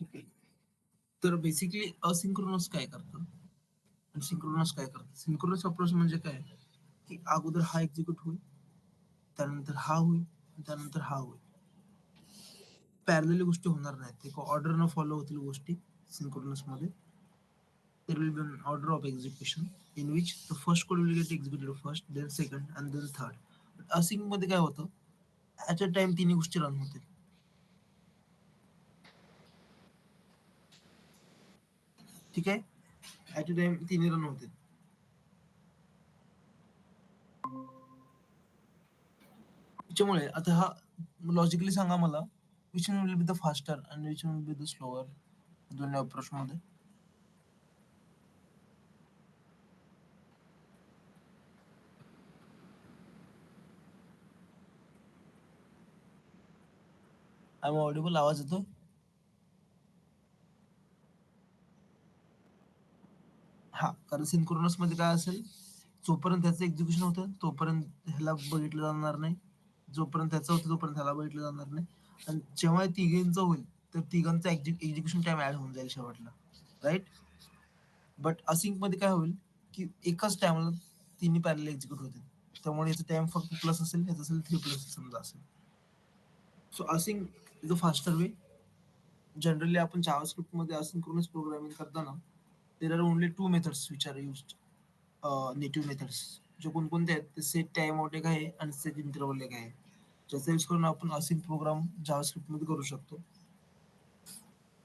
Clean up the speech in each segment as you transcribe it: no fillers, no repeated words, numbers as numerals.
ठीक आहे. तर बेसिकली असिंक्रोनस काय करतं आणि सिंक्रोनस काय करतं? सिंक्रोनस अप्रोच म्हणजे काय? की अगोदर हा एक्झिक्यूट होईल, त्यानंतर हा होईल, त्यानंतर हा होईल. पॅरलली गोष्टी होणार नाहीत. एक ऑर्डरनं फॉलो होतील गोष्टी सिंक्रोनसमध्ये. There will be an order of execution in which the first code will get executed first, then second, and then third. But async मध्ये काय होतं? ॲट अ टाइम तिन्ही गोष्टी रन होतील. ठीक आहे? ॲट अ टाइम तिन्ही रन होतील. त्याच्यामुळे आता हा लॉजिकली सांगा मला, which one will be the faster and which one will be the slower दोन्ही अप्रोचमध्ये? आय एम ऑडिबल, आवाज येतो? हा, कारण सिंक्रोनस मध्ये काय असेल, जोपर्यंत त्याचं एक्झिक्युशन होतं तोपर्यंत ह्याला बघितलं जाणार नाही, जोपर्यंत त्याचं होतं तोपर्यंत ह्याला बघितलं जाणार नाही, आणि जेव्हा तिघांचं होईल तर तिघांचा एक्झिक्युशन टाइम ऍड होऊन जाईल शेवटला, राईट? बट असिंक मध्ये काय होईल की एकाच टाइमला तिन्ही पॅरल एक्झिक्यूट होतील, त्यामुळे याचा टाइम फक्त प्लस असेल, याचा असेल 3+ समजा असेल. So async is a faster way. Generally आपण जावास्क्रिप्ट मध्ये असिंक्रोनस प्रोग्रामिंग करताना देर are only 2 methods which are used, native methods. जे कोणकोणते आहेत ते सेट टाइम आउट एक आहे आणि सेट इंटरवल एक आहे, ज्याचा यूज करून आपण असिंक प्रोग्राम जावास्क्रिप्ट मध्ये करू शकतो.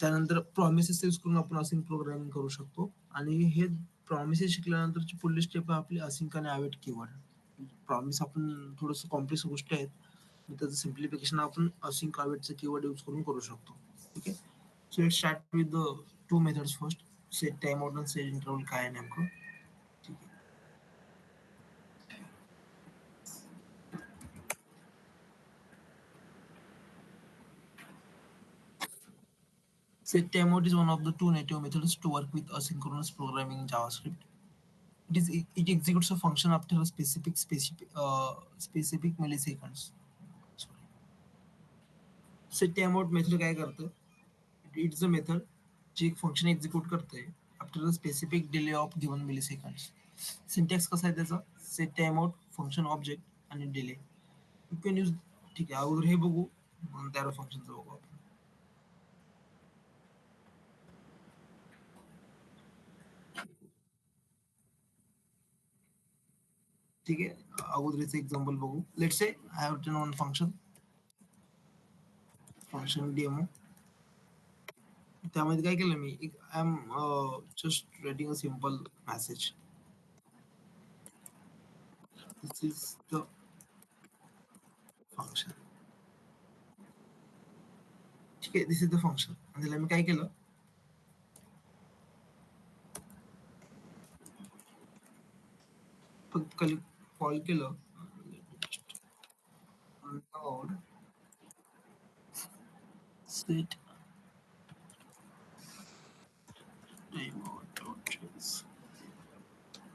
त्यानंतर प्रॉमिसेस यूज करून आपण असिंक प्रोग्रामिंग करू शकतो, आणि हे प्रॉमिसेस शिकल्यानंतरची पुढली स्टेप आहे आपली असिंक आणि अवेट कीवर्ड. प्रॉमिस आपण थोडंसं कॉम्प्लेक्स गोष्टी आहेत, मग त्याचं सिम्प्लिफिकेशन आपण असिंक अवेटचं कीवर्ड यूज करून करू शकतो. ठीक आहे. So let start with the 2 methods first. Set time out आणि सेट इंटरवल काय आहे नेमकं? ठीक आहे. Set timeout is one of the two native methods to work with asynchronous programming in JavaScript. It executes a function after a specific milliseconds. Sorry. Set timeout method काय करतं? It's a method जी एक function execute करते after a specific delay of given milliseconds. Syntax कसा आहे त्याचा? Set timeout, function object आणि delay. You can use. ठीक आहे, अगोदर हे बघू, मग त्यावर फंक्शनचं बघू आपण. ठीक आहे, अगोदरचं एक्झाम्पल बघू. Let's say I have written one function demo. त्यामध्ये काय केलं मी, एक I am just writing a simple message. This is the function. ठीक आहे, दिस इज द फंक्शन. आणि त्याला मी काय केलं, फक्त खाली कॉल केलं, सेट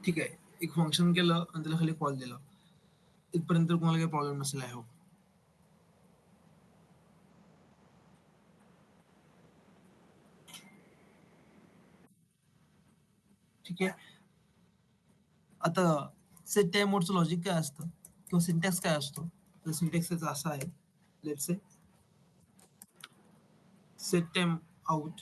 ठीक आहे, एक फंक्शन केलं आणि त्याला खाली कॉल दिला. इथपर्यंत तुम्हाला काही प्रॉब्लेम नसेल, आय होप. ठीक आहे. आता सेट टाइम मोडचं लॉजिक काय असतं किंवा सिंटॅक्स काय असतो? तर सिंटॅक्स त्याचा असा आहे, let's say set time out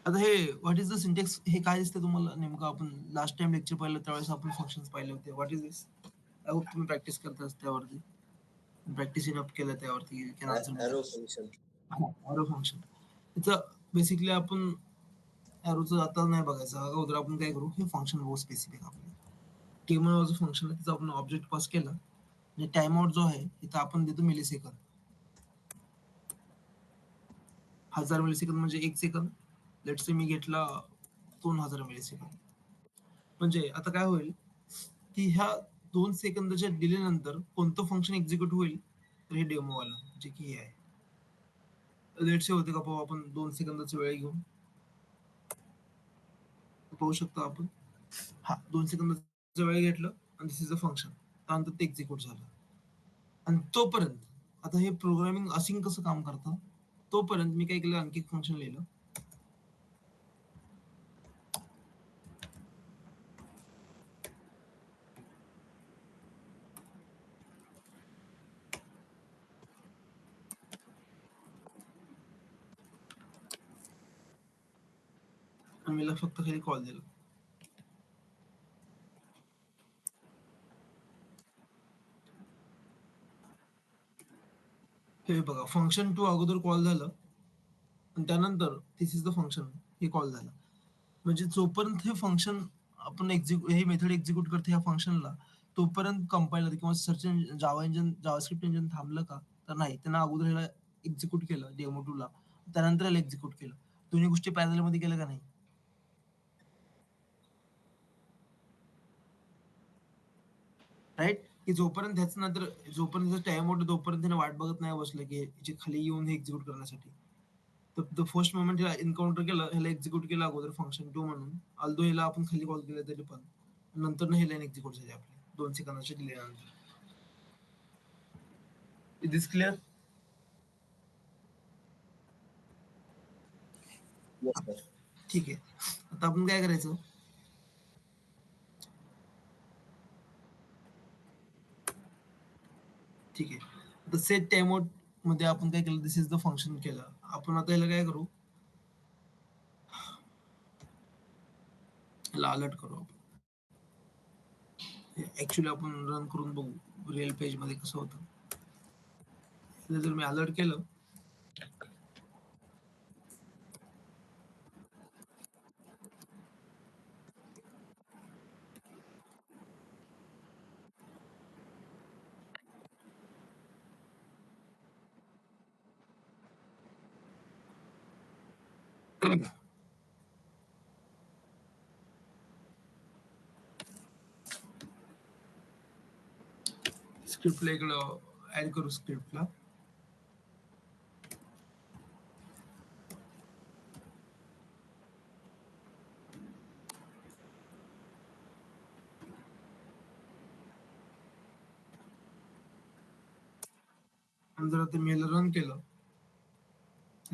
आता हे व्हॉट इज द सिंटॅक्स, हे काय दिसतं तुम्हाला नेमकं? आपण लास्ट टाइम लेक्चर पाहिलं त्यावेळेस आपण फंक्शन्स पाहिले होते. What is this? I hope तुम्ही प्रॅक्टिस करता त्यावरती, प्रॅक्टिस इन अप केलं त्यावरती. Can answer me Arrow that. function. Auro function. त्याचं बेसिकली आपण ॲरोचं आता नाही बघायचं, अगोदर आपण काय करू, हे फंक्शन बघू स्पेसिफिक. आपलं टेबल नावाचं फंक्शन आहे, त्याचा आपण ऑब्जेक्ट पास केला आणि टाइम आउट जो आहे इथं आपण देतो मिलीसेकंद. 1000 मिलीसेकंद म्हणजे 1 सेकंद. लेट्स से मी घेतला 2000 मिलीसेकंद. म्हणजे आता काय होईल की ह्या 2 सेकंदाच्या डिले नंतर कोणतं फंक्शन एक्झिक्यूट होईल, तर हे डेमोवाला, जे की हे आहे. लेट्स से होते का पाहू आपण 2 सेकंदाचा वेळ घेऊन. पाहू शकतो आपण. हा, 2 सेकंदाचा वेळ घेतलं आणि दिस इज अ फंक्शन, त्यानंतर ते एक्झिक्यूट झालं. आणि तोपर्यंत आता हे प्रोग्रामिंग असिंग कसं काम करतं, तोपर्यंत मी काय केलं, आणखी एक फंक्शन लिहिलं. आणि मी फक्त खाली कॉल दिला. हे बघा, फंक्शन 2 अगोदर कॉल झालं आणि त्यानंतर दिस इज द फंक्शन हे कॉल झालं. म्हणजे जोपर्यंत हे फंक्शन आपण हे मेथड एक्झिक्यूट करतो ह्या फंक्शनला, तोपर्यंत कंपाइलर किंवा सर्च इंजिन, जावास्क्रिप्ट इंजिन थांबलं का? तर नाही. त्यांना अगोदर ह्याला एक्झिक्यूट केलं डेमो 2 ला, त्यानंतर ह्याला एक्झिक्यूट केलं. दोन्ही गोष्टी पॅरललमध्ये केल्या का नाही? राइट? की जोपर्यंत टाईम आउट तोपर्यंत त्याने वाट बघत नाही बसलं, की याच्या खाली येऊन हे एक्झिक्यूट करण्यासाठी. तर द फर्स्ट मोमेंट ह्याला एन्काउंटर केलं, ह्याला एक्झिक्यूट केलं अगोदर फंक्शन 2 म्हणून. अल्दो ह्याला आपण खाली कॉल केलं तरी पण. नंतर ही लाईन एक्झिक्यूट झाली आपली 2 सेकंदाच्या डिले नंतर. Is this clear? Yes sir. ठीक आहे. आता आपण काय करायचं? ठीक आहे. आता सेट टाइम आउट मध्ये आपण काय केलं, दिस इज द फंक्शन केलं. आपण आता ह्याला काय करू? ह्याला अलर्ट करू आपण. ऍक्च्युली आपण रन करून बघू रिअल पेज मध्ये कसं होतं. ह्याला जर मी अलर्ट केलं, स्क्रिप्टला इकडं ऍड करू स्क्रिप्टला. आणि जर आता मी ह्याला रन केलं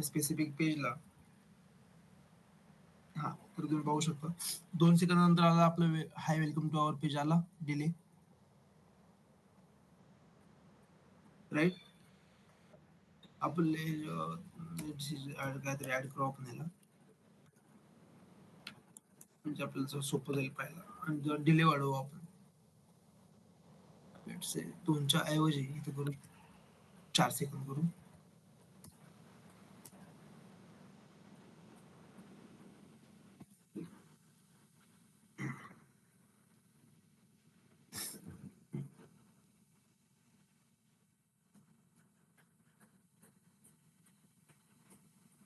स्पेसिफिक पेजला, हा तर तुम्ही पाहू शकता 2 सेकंद नंतर आला आपलं hi welcome to our page आला डिले. राईट? आपले काहीतरी ऍड करू आपण ह्याला, म्हणजे आपल्याला सोपं जाईल पाहायला. आणि जर डिले वाढवू आपण, लेट्स से 2च्या ऐवजी इथे करू 4 सेकंद करू.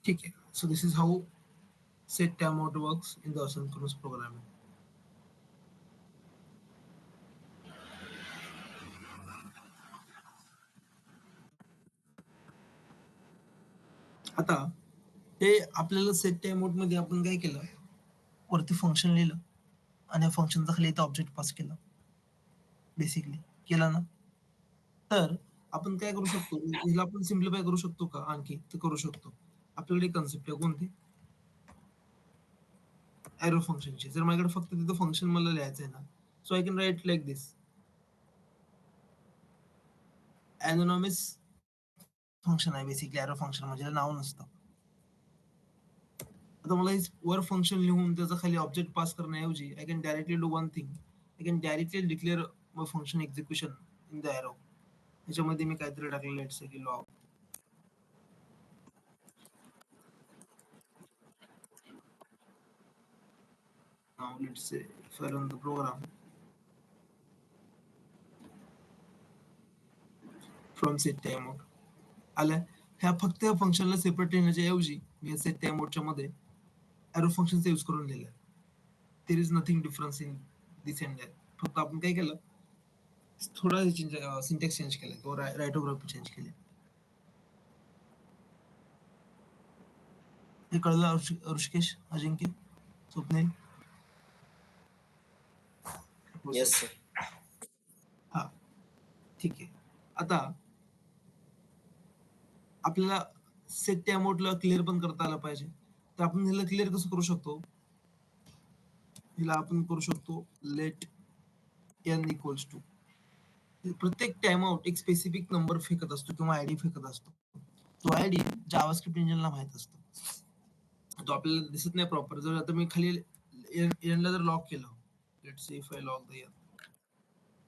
ठीक आहे. So this is how set time out works in the asynchronous programming. आता हे आपल्याला सेट टाइम आउट मध्ये आपण काय केलं, वरती फंक्शन लिहिलं आणि या फंक्शनचा खाली इथं ऑब्जेक्ट पास केला. बेसिकली केला ना? तर आपण काय करू शकतो, हिला आपण सिम्प्लिफाय करू शकतो का आणखी? तर करू शकतो. आपल्याकडे कन्सेप्ट आहे कोणती? एरो फंक्शनची. जर माझ्याकडे फक्त तिथं फंक्शन मला लिहायचं आहे ना, so I can write like this. Anonymous function आहे बेसिकली एरो फंक्शन, म्हणजे नाव नसतं. आता मला वर फंक्शन लिहून त्याचा खाली ऑब्जेक्ट पास करण्याऐवजी I can directly do one thing. I can directly declare function execution in the arrow. त्याच्यामध्ये मी काहीतरी टाकलं, लेट्स से की log. Now let's say if I run the program from set timeout, आल्या ह्या फक्त या फंक्शनला सेपरेट लिहिण्याच्या ऐवजी मी सेट टाइमआउटच्या मध्ये एरो फंक्शनचा यूज करून लिहिलं. There is nothing difference in this and that. फक्त आपण काय केलं, थोडा सिंटॅक्स चेंज केला किंवा रायटोग्राफी चेंज केली. हे कळलं ऋषिकेश, अजिंक्य, स्वप्नील? Yes sir. हा ठीक आहे. आता आपल्याला सेट टाइम आउटला क्लिअर पण करता आलं पाहिजे. तर आपण ह्याला क्लिअर कसं करू शकतो? ह्याला आपण करू शकतो लेट n इक्वल्स टू प्रत्येक टाइम आउट एक स्पेसिफिक नंबर फेकत असतो किंवा आयडी फेकत असतो. तो आयडी जावास्क्रिप्ट इंजिनला माहित असतो. तो आपल्याला दिसत नाही प्रॉपर. जर आता मी खाली एनला जर लॉक केलं, let's see if I lock the N,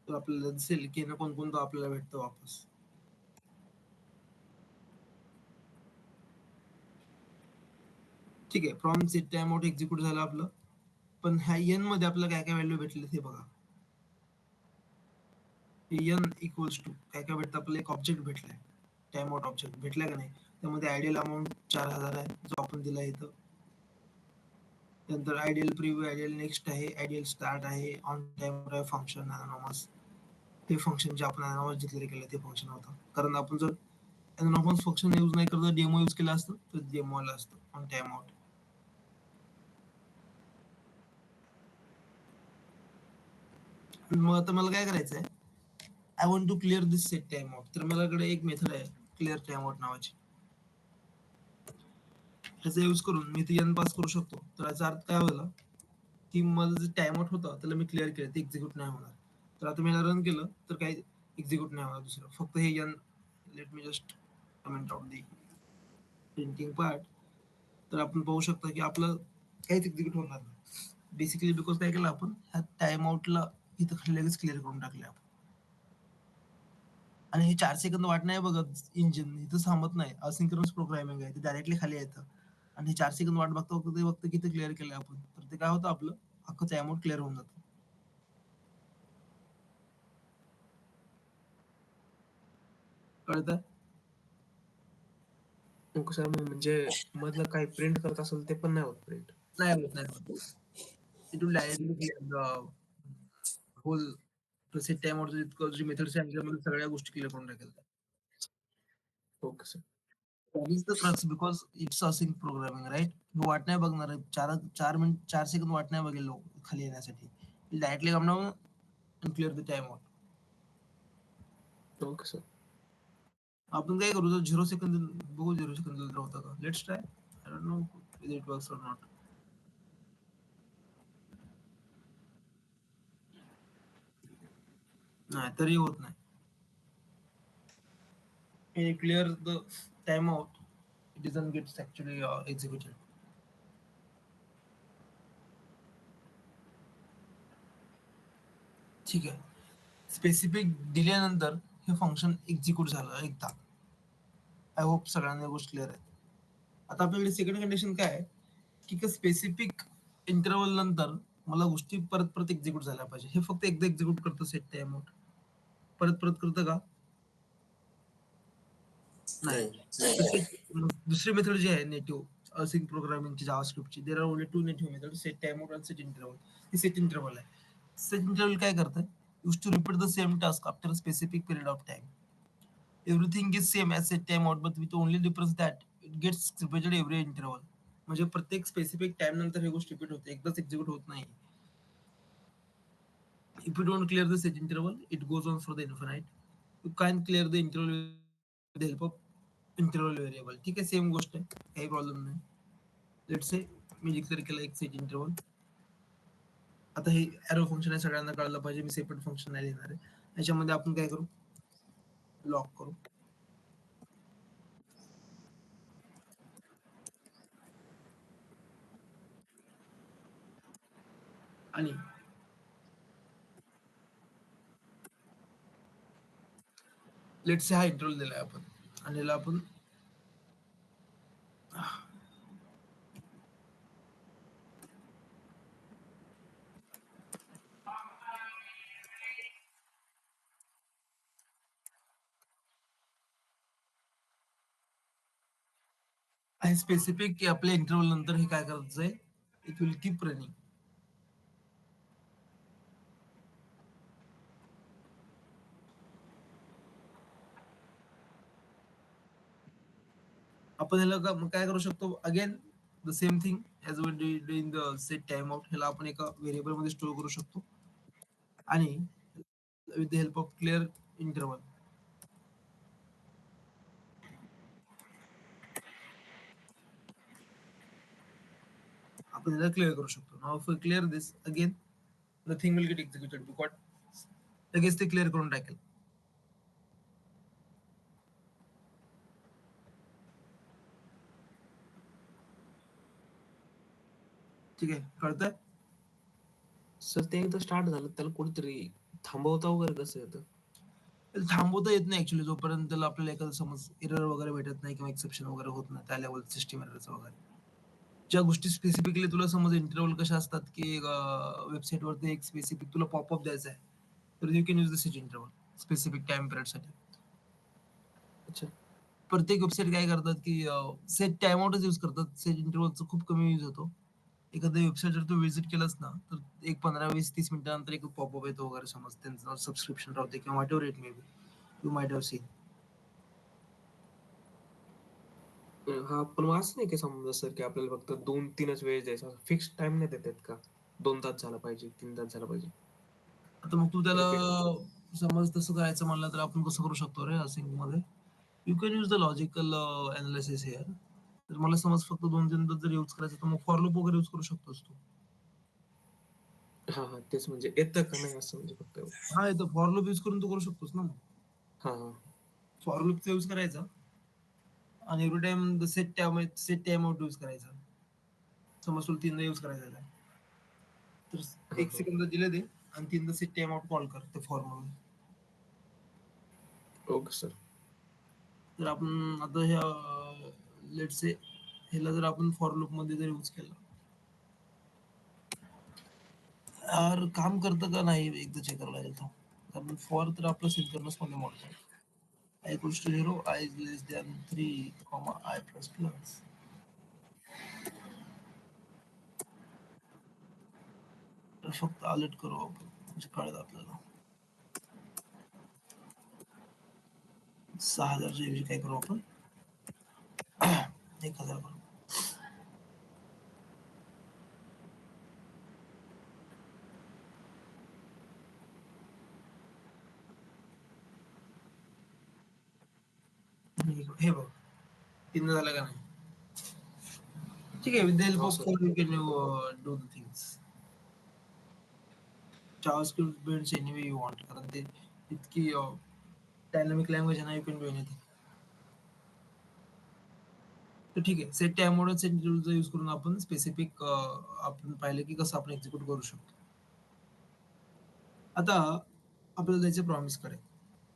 तर आपल्याला दिसेल की ना कोणकोणतं आपल्याला भेटतं वापस. ठीक आहे, from set time out execute झालं आपलं. पण ह्या एन मध्ये आपल्याला काय काय व्हॅल्यू भेटले ते बघा. एन इक्वल्स टू काय काय भेटतं आपल्याला एक ऑब्जेक्ट भेटलाय, टाइम आउट ऑब्जेक्ट भेटलाय का नाही. त्यामध्ये आयडियल अमाऊंट 4000 आहे जो आपण दिला इथं. नंतर आयडियल प्रिव्ह्यू, आयडियल नेक्स्ट आहे, आयडियल स्टार्ट आहे, ऑन टाइम फंक्शन अनॉनमस. ते फंक्शन जे आपण अनॉनमस डिक्लेअर केलं ते फंक्शन होतं. कारण आपण जर अनॉनमस फंक्शन यूज नाही करत डेमो यूज केला असतं तर डेमो आलं असतं ऑन टाइम आउट. मग आता मला काय करायचं आहे, I want to clear this set time out. तर माझ्याकडे एक मेथड आहे क्लिअर टाइम आउट नावाची. ह्याचा यूज करून मी ती एन पास करू शकतो. तर याचा अर्थ काय होईल की माझं जे टाइम आउट होतं त्याला मी क्लिअर केलं, ते एक्झिक्यूट नाही होणार. तर आता मी रन केलं तर काही एक्झिक्यूट नाही होणार दुसरं, फक्त हे N. Let me just comment out the printing part. तर आपण पाहू शकता की आपलं काहीच एक्झिक्यूट होणार नाही. बेसिकली बिकॉज काय केलं आपण ह्या टाइम आउटला इथं खाली लगेच क्लिअर करून टाकले आपण. आणि हे 4 सेकंद वाट नाही बघत इंजिन, इथं थांबत नाही. असिंक्रोनस प्रोग्रामिंग आहे, ते डायरेक्टली खाली येतं. आणि हे 4 सेकंद वाट बघता बघता ते बघतं किती क्लिअर केलंय आपण. तर ते काय होतं आपलं अख्खं टाइम आउट क्लिअर होऊन जातं. कळतं? सर म्हणजे मधलं काही प्रिंट करत असेल ते पण नाही होत प्रिंट. नाही होत, नाही होत. It will directly clear whole set time out. जितकं जी मेथड सांगितल्यामध्ये सगळ्या गोष्टी क्लिअर करून टाकेल. Okay sir. That is the crux because it's async programming, right? वाट नाही बघणार आहे. 4 मिनिट 4 सेकंद वाट नाही बघेल लोक खाली येण्यासाठी. Directly come down and clear the time out. Okay sir. आपण काय करू, जर 0 सेकंद बघू, 0 सेकंद होतं का. Let's try. I don't know it works or not. नाही तरी होत नाही. Clear the time out, it doesn't gets actually executed. ठीक आहे. स्पेसिफिक डिले नंतर हे फंक्शन एक्झिक्यूट झालं एकदा. आय होप सगळ्यांना गोष्ट क्लिअर आहे. आता आपल्याकडे सेकंड कंडिशन काय आहे की स्पेसिफिक इंटरव्हल नंतर मला गोष्टी परत परत एक्झिक्यूट झाल्या पाहिजे. हे फक्त एकदा एक्झिक्यूट करतं सेट टाइम आउट. परत परत करतं का? नाही. दुसरी मेथड जी आहे नेटिव्ह असिंक प्रोग्रामिंगची जावास्क्रिप्टची, there are only 2 native method, set time out आणि सेट इंटरव्हल. ही सेट इंटरव्हल आहे. सेट इंटरव्हल काय करतं, use to repeat the same task after a specific period of time. Everything is same as set time out but with only difference that it gets repeated every interval. म्हणजे प्रत्येक specific time नंतर ही गोष्ट repeat होते, एकदाच execute होत नाही. If you don't clear the set interval, it goes on for the infinite. You can't clear the interval with the help of interval variable. ठीक आहे, सेम गोष्ट आहे, काही प्रॉब्लेम नाही. लेट्स से मी डिक्लेअर केलं एक सेट इंटरवल. आता हे एरो फंक्शन आहे, सगळ्यांना कळलं पाहिजे. मी सेपरेट फंक्शन नाही लिहिणार आहे. याच्यामध्ये आपण काय करू, लॉक करू आणि लेट्स से हा इंटरवल दिलाय आपण आणि याला आपण आहे स्पेसिफिक की आपल्या इंटरवल नंतर हे काय करायचं आहे, इट विल कीप रनिंग. आपण ह्याला काय करू शकतो, again the same thing as we did in the set time out. ह्याला आपण एका व्हेरिएबल मध्ये स्टोअर करू शकतो आणि with the help of clear interval आपण याला क्लिअर करू शकतो. Now if clear this again nothing will get executed because लगेच ते क्लिअर करून टाकेल. ठीक आहे, कळतंय? सर ते एकदा स्टार्ट झालं त्याला कुठेतरी थांबवता वगैरे कसं येतं? त्याला थांबवता येत नाही ऍक्च्युली जोपर्यंत त्याला आपल्याला एखादं समज एरर वगैरे भेटत नाही किंवा एक्सेप्शन वगैरे होत नाही त्या लेवल सिस्टम एररचं वगैरे. ज्या गोष्टी स्पेसिफिकली तुला समज इंटरव्हल कशा असतात की वेबसाईटवरती एक स्पेसिफिक तुला पॉपअप द्यायचा आहे तर you can use the set interval specific time पिरियडसाठी. अच्छा. प्रत्येक वेबसाईट काय करतात की सेट टाइम आउटच यूज करतात. सेट इंटरव्हलचा खूप कमी यूज होतो. एखाद्या वेबसाईट जर तू व्हिजिट केलास ना तर एक 15, 20, 30 मिनिटानंतर एक पॉपअप येतो वगैरे समज त्यांचं सबस्क्रिप्शन राहते किंवा what ever it may be you might have seen. हां, पण मग असं नाही की समजा सर की आपल्याला फक्त 2-3च वेळेस द्यायचा फिक्स टाईम नाही देतात का? 2 तास झाला पाहिजे, 3 तास झाला पाहिजे. आता मग तू त्याला रिपीट. समज तसं करायचं म्हणलं तर आपण कसं करू शकतो रे सिंक मध्ये you can use the logical analysis here. तर मला समज फक्त 2-3 तास जर यूज करायचं तर मग फॉर लूप वगैरे यूज करू शकतोस तू. हां, हां. तेच म्हणजे येतं का नाही असं म्हणजे फक्त एवढं. हा येतो फॉर लूप यूज करून तू करू शकतोस ना मग. हां, हां. फॉर लूपचा यूज करायचा आणि every time set time out use करायचा. समज तुला 3दा यूज करायचा आहे तर हां, 1 हां. सेकंद दिले दे आणि 3दा सेट टाइम आउट कॉल कर ते फॉर म्हणून. Okay sir. तर आपण आता ह्या लेट से ह्याला जर आपण फॉर लूप मध्ये जर यूज केला यार काम करतं का नाही एकदा चेक करावं लागेल थांब. कारण फॉर तर आपलं सिंक्रोनस मध्ये मोडतं. I equals to 0 I is less than 3 comma I plus plus. तर फक्त अलर्ट करू आपण म्हणजे कळत आपल्याला 6,000च्या ऐवजी काय करू आपण 1,000 करू. हे बघ 3दा झालं का नाही. ठीक आहे विथ द हेल्प हो of sir. For you can do the things. JavaScript builds any way you want कारण ते इतकी डायनॅमिक लँग्वेज आहे ना यू कॅन डू एनिथिंग. तर ठीक आहे सेट टाइम मोड सेट टूलचा यूज करून आपण स्पेसिफिक आपण पाहिलं की कसं आपण एक्झिक्यूट करू शकतो. आता आपल्याला जायचं प्रॉमिसकडे.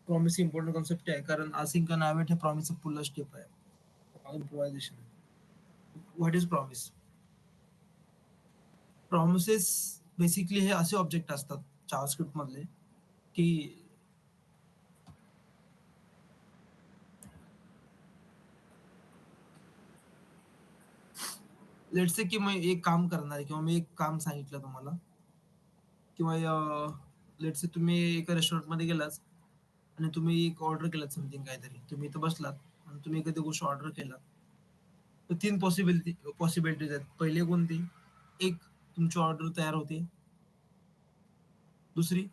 प्रॉमिस इम्पॉर्टंट कॉन्सेप्ट आहे कारण असिंक आणि अवेट हे प्रॉमिसचं पुढला स्टेप आहे. Improvisation. What is promise? Promises basically हे असे ऑब्जेक्ट असतात जावास्क्रिप्ट मधले की लेट्स से की मी एक काम करणार आहे किंवा मी एक काम सांगितलं तुम्हाला किंवा लेट्स से तुम्ही एका रेस्टॉरंटमध्ये गेलात आणि तुम्ही एक ऑर्डर केलात समथिंग काहीतरी. तुम्ही इथं बसलात आणि तुम्ही एखादी गोष्ट ऑर्डर केलात. तर 3 पॉसिबिलिटीज आहेत. पहिली कोणती? एक तुमची ऑर्डर तयार होते. दुसरी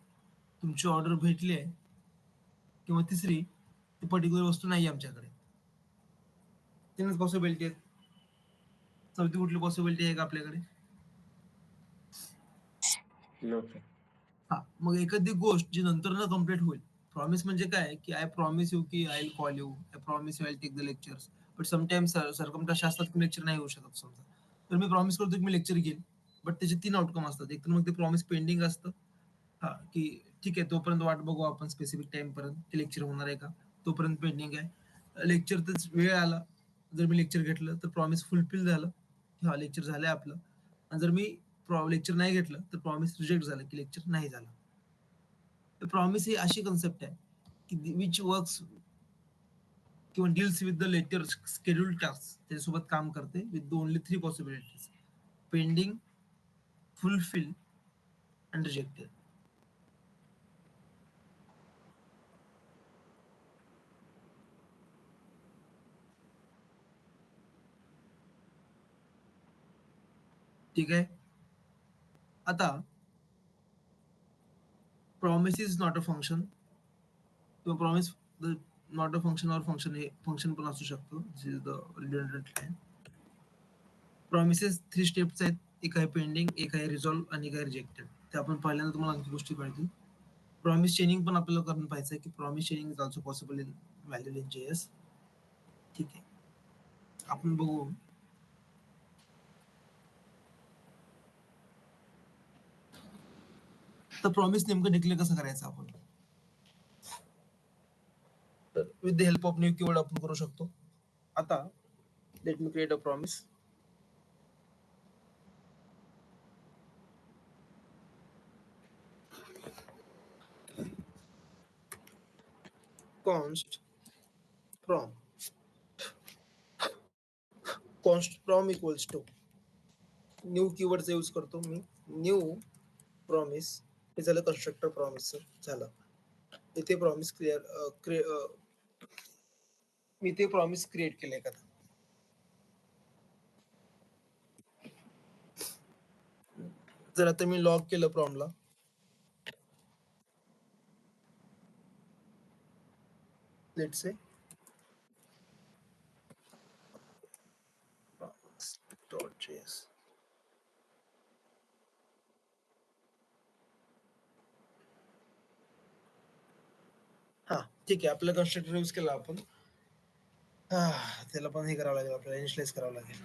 तुमची ऑर्डर भेटली आहे किंवा तिसरी ती पर्टिक्युलर वस्तू नाही आहे आमच्याकडे. 3च पॉसिबिलिटी आहेत. चौथी कुठली पॉसिबिलिटी आहे का आपल्याकडे? No sir. हां, मग एखादी गोष्ट जी नंतरनं कंप्लीट होईल. प्रॉमिस म्हणजे काय, की आय प्रॉमिस यू की I will call you. I promise you I will take the lectures. But sometimes circumstances असतात की लेक्चर नाही होऊ शकत समजा. तर मी प्रॉमिस करतो की मी लेक्चर घेईन. बट त्याचे 3 आउटकम असतात. एक तर मग ते प्रॉमिस पेंडिंग असतं. हां, की ठीक आहे तोपर्यंत वाट बघू आपण स्पेसिफिक टाईमपर्यंत ते लेक्चर होणार आहे का? तोपर्यंत पेंडिंग आहे. लेक्चरचाच वेळ आला, जर मी लेक्चर घेतलं तर प्रॉमिस फुलफिल झालं, की हां, लेक्चर झालंय आपलं. आणि जर मी लेक्चर नाही घेतलं तर प्रॉमिस रिजेक्ट झालं, की लेक्चर नाही झालं. तर प्रॉमिस ही अशी कन्सेप्ट आहे, की विच वर्क्स किंवा deals with the later scheduled task त्याच्यासोबत काम करते with only 3 possibilities pending, fulfil and rejected. ठीक आहे. आता promise is not a function किंवा promise not a function or function हे फंक्शन पण असू शकतो. This is the redundant line. Promises 3 steps आहेत. एक आहे पेंडिंग, एक आहे रिझॉल्व्ह आणि एक आहे रिजेक्टेड. ते आपण पहिल्यांदा तुम्हाला आणखी गोष्टी कळतील. प्रॉमिस चेनिंग पण आपल्याला करून पाहायचं आहे की promise चेनिंग is also possible in valid in JS. ठीक आहे, आपण बघू. तर प्रॉमिस नेमकं डिक्लेअर कसं करायचं आपण, तर with the help of new keyword आपण करू शकतो. आता let me create a promise. const from const from equals to new कीवर्डचा यूज करतो मी. न्यू प्रॉमिस हे झालं कन्स्ट्रक्टर प्रॉमिस झालं. इथे प्रॉमिस मी ते प्रॉमिस क्रिएट केलंय का, जर आता मी लॉग केलं प्रॉमला, लेट से promise.js. हा ठीक आहे, आपलं कन्स्ट्रक्टर यूज केला आपण. त्याला पण हे करावं लागेल, आपल्याला इनिशियलाइज करावं लागेल.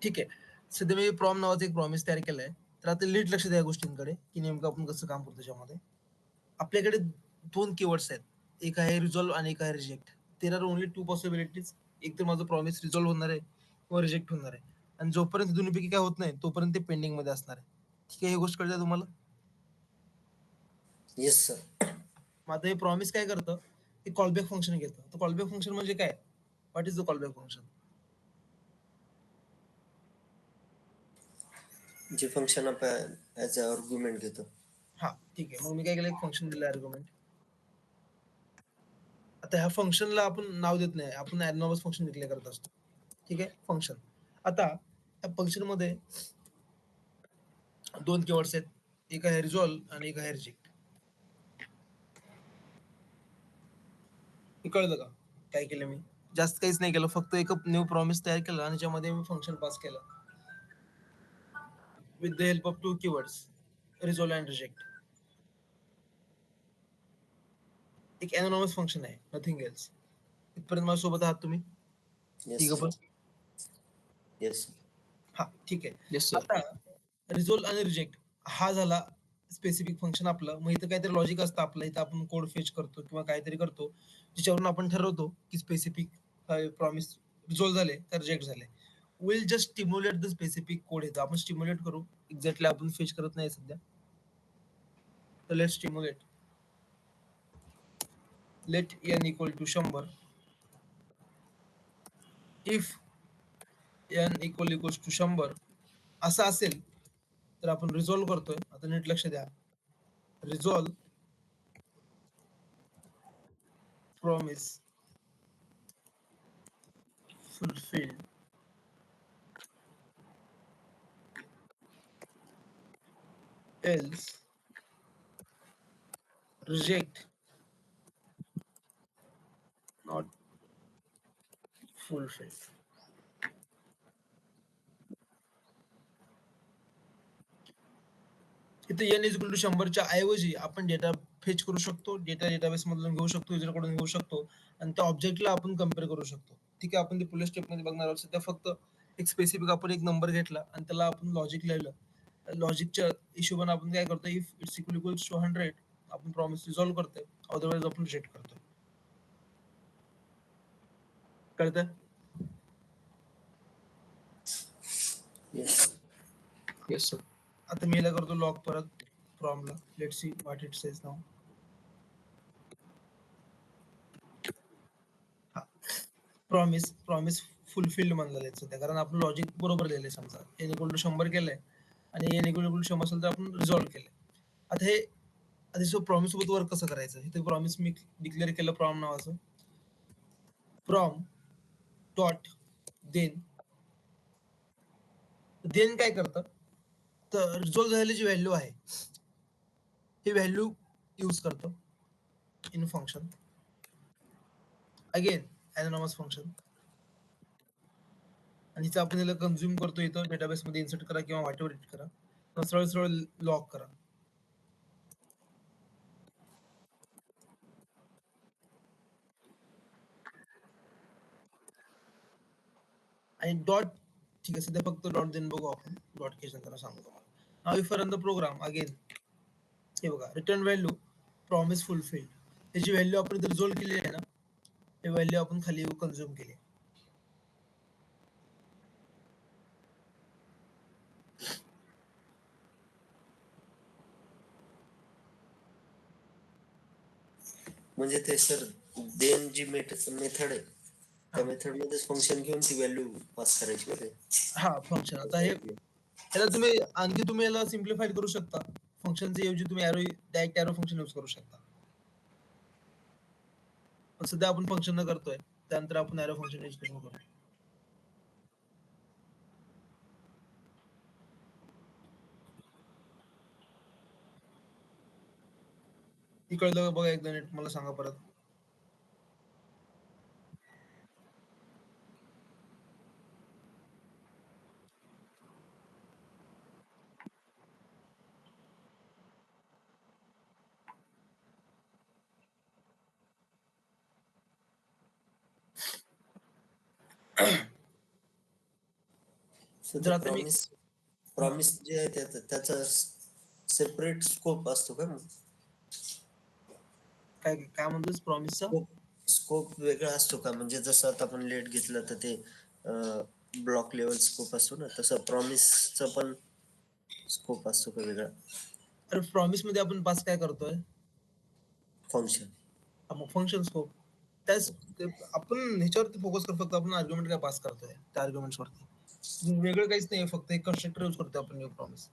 ठीक आहे, सध्या मी प्रॉम नावाचं एक प्रॉमिस तयार केलंय. तर आता नीट लक्ष द्या या गोष्टींकडे की नेमकं आपण कसं काम करतो त्याच्यामध्ये. आपल्याकडे 2 कीवर्ड्स आहेत, एक आहे रिझॉल्व्ह आणि एक आहे reject. There are only 2 possibilities. एक तर माझं प्रॉमिस रिझॉल्व्ह होणार आहे किंवा रिजेक्ट होणार आहे, आणि जोपर्यंत दोन्हीपैकी काय होत नाही तोपर्यंत ते पेंडिंग मध्ये असणार आहे. ठीक आहे, ही गोष्ट कळते तुम्हाला. Yes sir. मग आता हे प्रॉमिस काय करतं, ते कॉलबॅक फंक्शन घेतं. तर कॉलबॅक फंक्शन म्हणजे काय, what is the callback function? जे फंक्शन आपण ॲज अ आर्ग्युमेंट घेतो. हा ठीक आहे, मग मी काय केलं, एक फंक्शन दिलं आर्ग्युमेंट. आता ह्या फंक्शनला आपण नाव देत नाही, आपण ॲनॉमस फंक्शन डिक्लेअर करत असतो. ठीक आहे, फंक्शन. आता या फंक्शन मध्ये 2 कीवर्ड्स आहेत, एक आहे रिझॉल्व्ह आणि एक आहे रिजेक्ट. हे कळलं का काय केलं मी? जास्त काहीच नाही केलं, फक्त एक न्यू प्रॉमिस तयार केलं आणि ज्यामध्ये मी फंक्शन पास केलं with the help of 2 keywords, resolve and reject. एक ॲनॉमस फंक्शन आहे, नथिंग एल्स. इथपर्यंत माझ्यासोबत आहात तुम्ही? येस ठीक आहे, सर. Yes sir. हा ठीक आहे. Yes sir. आता रिझॉल्व्ह आणि रिजेक्ट हा झाला स्पेसिफिक फंक्शन आपलं. मग इथं काहीतरी लॉजिक असतं आपलं, इथं आपण कोड फेच करतो किंवा काहीतरी करतो ज्याच्यावरून आपण ठरवतो की स्पेसिफिक प्रॉमिस रिझॉल्व्ह झाले तर रिजेक्ट झाले. Will just stimulate the specific code. येतं आपण स्टिम्युलेट करू, एक्झॅक्टली आपण फेच करत नाही सध्या. तर let stimulate. Let n equal to 100. If n equals to 100 असं असेल तर आपण रिझॉल्व्ह करतोय. आता नीट लक्ष द्या, resolve promise fulfilled else reject not fulfilled. इथे n इज इक्वल टू 100च्या ऐवजी आपण डेटा फेच करू शकतो, डेटा डेटाबेस मधून घेऊ शकतो, युजरकडून घेऊ शकतो आणि त्या ऑब्जेक्टला आपण कम्पेअर करू शकतो. ठीक आहे, आपण ते पुढल्या स्टेप मध्ये बघणार आहोत. सध्या फक्त एक स्पेसिफिक आपण एक नंबर घेतला आणि त्याला आपण लॉजिक लिहिलं. लॉजिकच्या हिशोबाने आपण काय करतो, इफ इट्स इक्वल्स टू 100 आपण प्रॉमिस रिझॉल्व्ह करतोय, अदरवाइज आपण रिजेक्ट करतोय. कळतं? येस. Yes sir. आता मी याला करतो लॉग परत प्रॉमला. Let see what it says now. Promise fulfilled म्हणलं जायचं सध्या, कारण आपण लॉजिक बरोबर लिहिलंय. समजा n इक्वल टू 100 केलंय आणि n इक्वल टू 100 असेल तर आपण रिझॉल्व्ह केलंय. आता हे आधी प्रॉमिस सोबत वर्क कसं करायचं, इथे प्रॉमिस मी डिक्लेअर केलं प्रॉम नावाचं. प्रॉम डॉट देन. देन काय करतं, तर रिझॉल्व्ह झालेली जी व्हॅल्यू आहे ही व्हॅल्यू यूज करतो in function. Again anonymous function. आणि हिचं आपण याला कन्झ्युम करतो इथं डेटाबेस मध्ये इन्सर्ट करा किंवा व्हॉटएव्हर एडिट करा, मग सरळ सरळ लॉग करा. आणि डॉट, ठीक आहे, सध्या फक्त डॉट देऊन बघू आपण. डॉट केस नंतर सांगतो. Now if run the program again, हे बघा रिटर्न व्हॅल्यू प्रॉमिस फुलफिल्ड, त्याची व्हॅल्यू आपण रिझोल्व केली आहे ना, हे व्हॅल्यू आपण खाली कन्झ्युम केली. म्हणजे ते सर देन जी मेथड आहे त्या मेथड मध्येच फंक्शन घेऊन ती व्हॅल्यू पास करायची होते. हा फंक्शन. आता हे याला तुम्ही आणखी तुम्ही याला सिम्प्लिफाईड करू शकता. फंक्शनच्या ऐवजी तुम्ही arrow, direct arrow function use करू शकता. पण सध्या आपण फंक्शन न करतोय, त्यानंतर आपण एरो फंक्शन यूज करू. ती कळलं बघा एकदा नीट, मला सांगा परत. जर आता मी प्रॉमिस जे आहे त्याचा सेपरेट स्कोप असतो का मग? काय काय म्हणतोस प्रॉमिसचा? स्कोप वेगळा असतो का? म्हणजे जसं आता आपण लेट घेतलं तर ते ब्लॉक लेवल स्कोप असतो ना, तसं प्रॉमिसचा पण स्कोप असतो का वेगळा? तर प्रॉमिस मध्ये आपण पास काय करतोय? फंक्शन. मग फंक्शन स्कोप त्याच आपण ह्याच्यावरती फोकस करतो, फक्त आपण आर्ग्युमेंट काय पास करतोय त्या आर्ग्युमेंट्स वरती, वेगळं काहीच नाही. फक्त एक कन्स्ट्रक्टर यूज करतोय आपण new promise.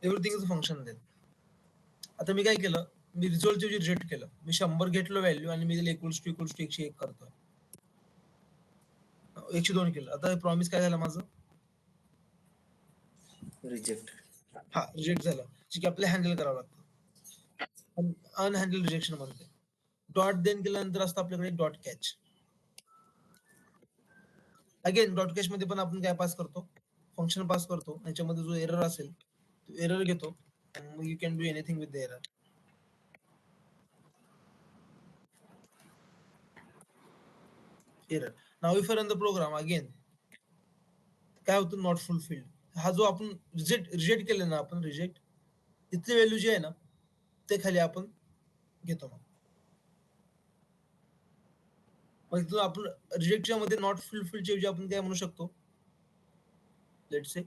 Everything is function देत. आता मी काय केलं, मी रिझल्टची रिजेक्ट केलं. मी 100 घेतलो व्हॅल्यू आणि मी त्याला इक्वल्स टू 101 करतोय, 102 केलं. आता हे प्रॉमिस काय झालं माझं? रिजेक्ट. हा रिजेक्ट झालं, जे की आपल्याला हँडल करावं लागतं. अनहँडल रिजेक्शन म्हणते. डॉट देन केल्यानंतर असतं आपल्याकडे dot catch. Again dot catch मध्ये पण आपण काय पास करतो? फंक्शन पास करतो. याच्यामध्ये जो एरर असेल तो एरर घेतो, मग you can do anything with the error. Error. Now if run the program again काय होतं? Not fulfilled. हा जो आपण रिजेक्ट केलं ना, आपण रिजेक्ट, तिथली व्हॅल्यू जी आहे ना, ते खाली आपण घेतो. मग इथून आपण रिजेक्टच्या मध्ये नॉट फुलफिल्डच्या ऐवजी आपण काय म्हणू शकतो? Let's say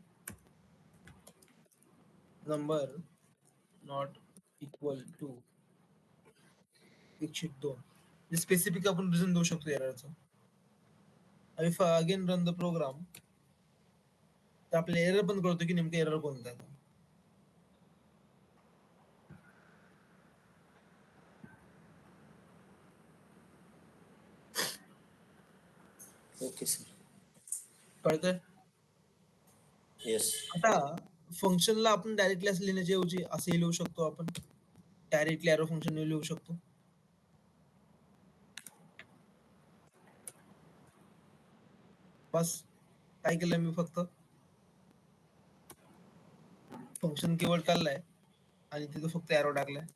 number not equal to 102. Specific आपण रिझन देऊ शकतो एररचं. If again run the program, तर आपल्याला एरर पण कळतो की नेमकं एरर कोणता आहे. Okay sir. कळतंय? येस. आता फंक्शनला आपण डायरेक्टली असं लिहिण्याच्या ऐवजी असे लिहू शकतो. आपण डायरेक्टली एरो फंक्शन लिहू शकतो. बस काय केलं मी, फक्त फंक्शन कीवर्ड काढलाय आणि तिथं फक्त एरो टाकलाय.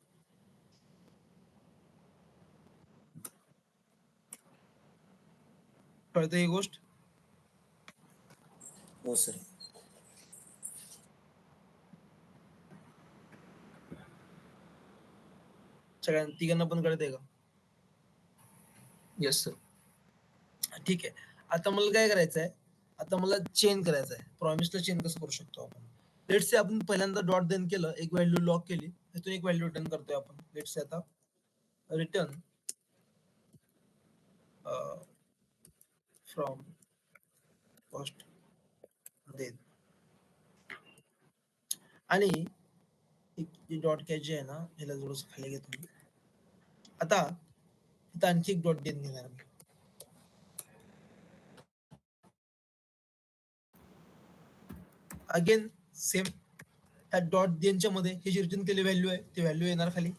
कळतं ही गोष्ट? हो सर. सगळ्यांना तिघांना पण कळतंय का? Yes sir. ठीक आहे. आता मला काय करायचंय, आता मला चेन करायचं आहे. प्रॉमिसला चेन कसं करू शकतो आपण? लेट्स से आपण पहिल्यांदा डॉट देन केलं, एक व्हॅल्यू लॉक केली, त्यातून एक व्हॅल्यू रिटर्न करतोय आपण. लेट्स से आता रिटर्न फ्रॉम फर्स्ट देन, आणि डॉट कॅच जे आहे ना, ह्याला थोडंसं खाली घेतो मी. आता इथं आणखी एक डॉट देन घेणार मी. अगेन सेम, ह्या डॉट देनच्या मध्ये हे जे रिटर्न केले व्हॅल्यू आहे, ती व्हॅल्यू येणार खाली,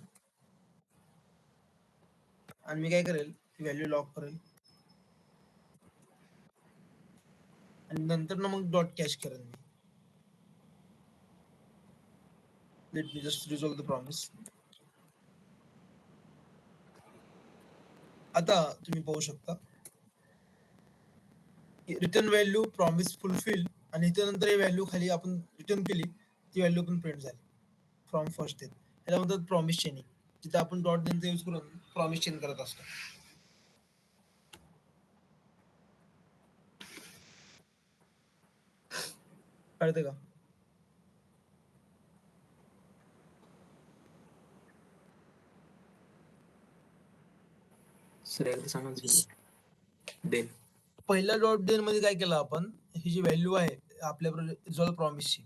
आणि मी काय करेल, ती व्हॅल्यू लॉक करेल. आणि नंतर ना मग डॉट कॅच करेन मी. Let me just resolve the promise. आता तुम्ही पाहू शकता रिटर्न व्हॅल्यू प्रॉमिस फुलफिल आणि त्यानंतर ही व्हॅल्यू खाली आपण रिटर्न केली ती व्हॅल्यू पण प्रिंट झाली फ्रॉम फर्स्ट डेन. याला म्हणतात प्रॉमिस चेनिंग, जिथे आपण डॉट देनचा यूज करून प्रॉमिस चेन करत असतो. कळते का? सर एकदा सांगा देन. पहिल्या डॉट देन मध्ये काय केलं आपण, ही जी व्हॅल्यू आहे आपल्या रिझॉल्व प्रॉमिसची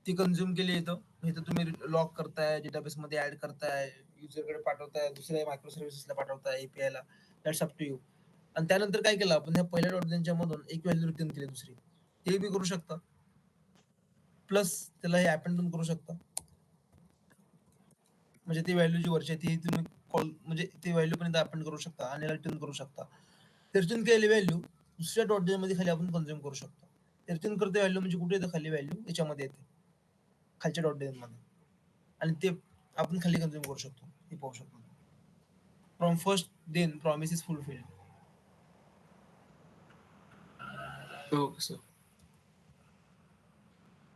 ती कन्झ्युम केली इथं तुम्ही लॉग करताय, डेटाबेस मध्ये ऍड करताय, युजरकडे पाठवताय, दुसऱ्या मायक्रो सर्व्हिसेसला पाठवताय, एपीआय ला, दॅट्स अप टू यू. आणि त्यानंतर काय केलं आपण, ह्या पहिल्या डॉट देनच्या मधून एक व्हॅल्यू रिटर्न केली दुसरी, ते बी करू शकता. प्लस त्याला हे अपेंड पण करू शकता. म्हणजे ती व्हॅल्यू जी वरची आहे ती तुम्ही कॉल म्हणजे ती व्हॅल्यू पर्यंत अपेंड करू शकता आणि रिटर्न करू शकता. रिटर्न केलेली व्हॅल्यू दुसऱ्या डॉट देन मध्ये खाली आपण कन्झ्युम करू शकतो. रिटर्न करते व्हॅल्यू म्हणजे कुठे येतं, खाली व्हॅल्यू याच्यामध्ये येते खालच्या डॉट देन मध्ये, आणि ते आपण खाली कन्झ्युम करू शकतो. हे पाहू शकतो. From first then promise is fulfilled. Okay sir.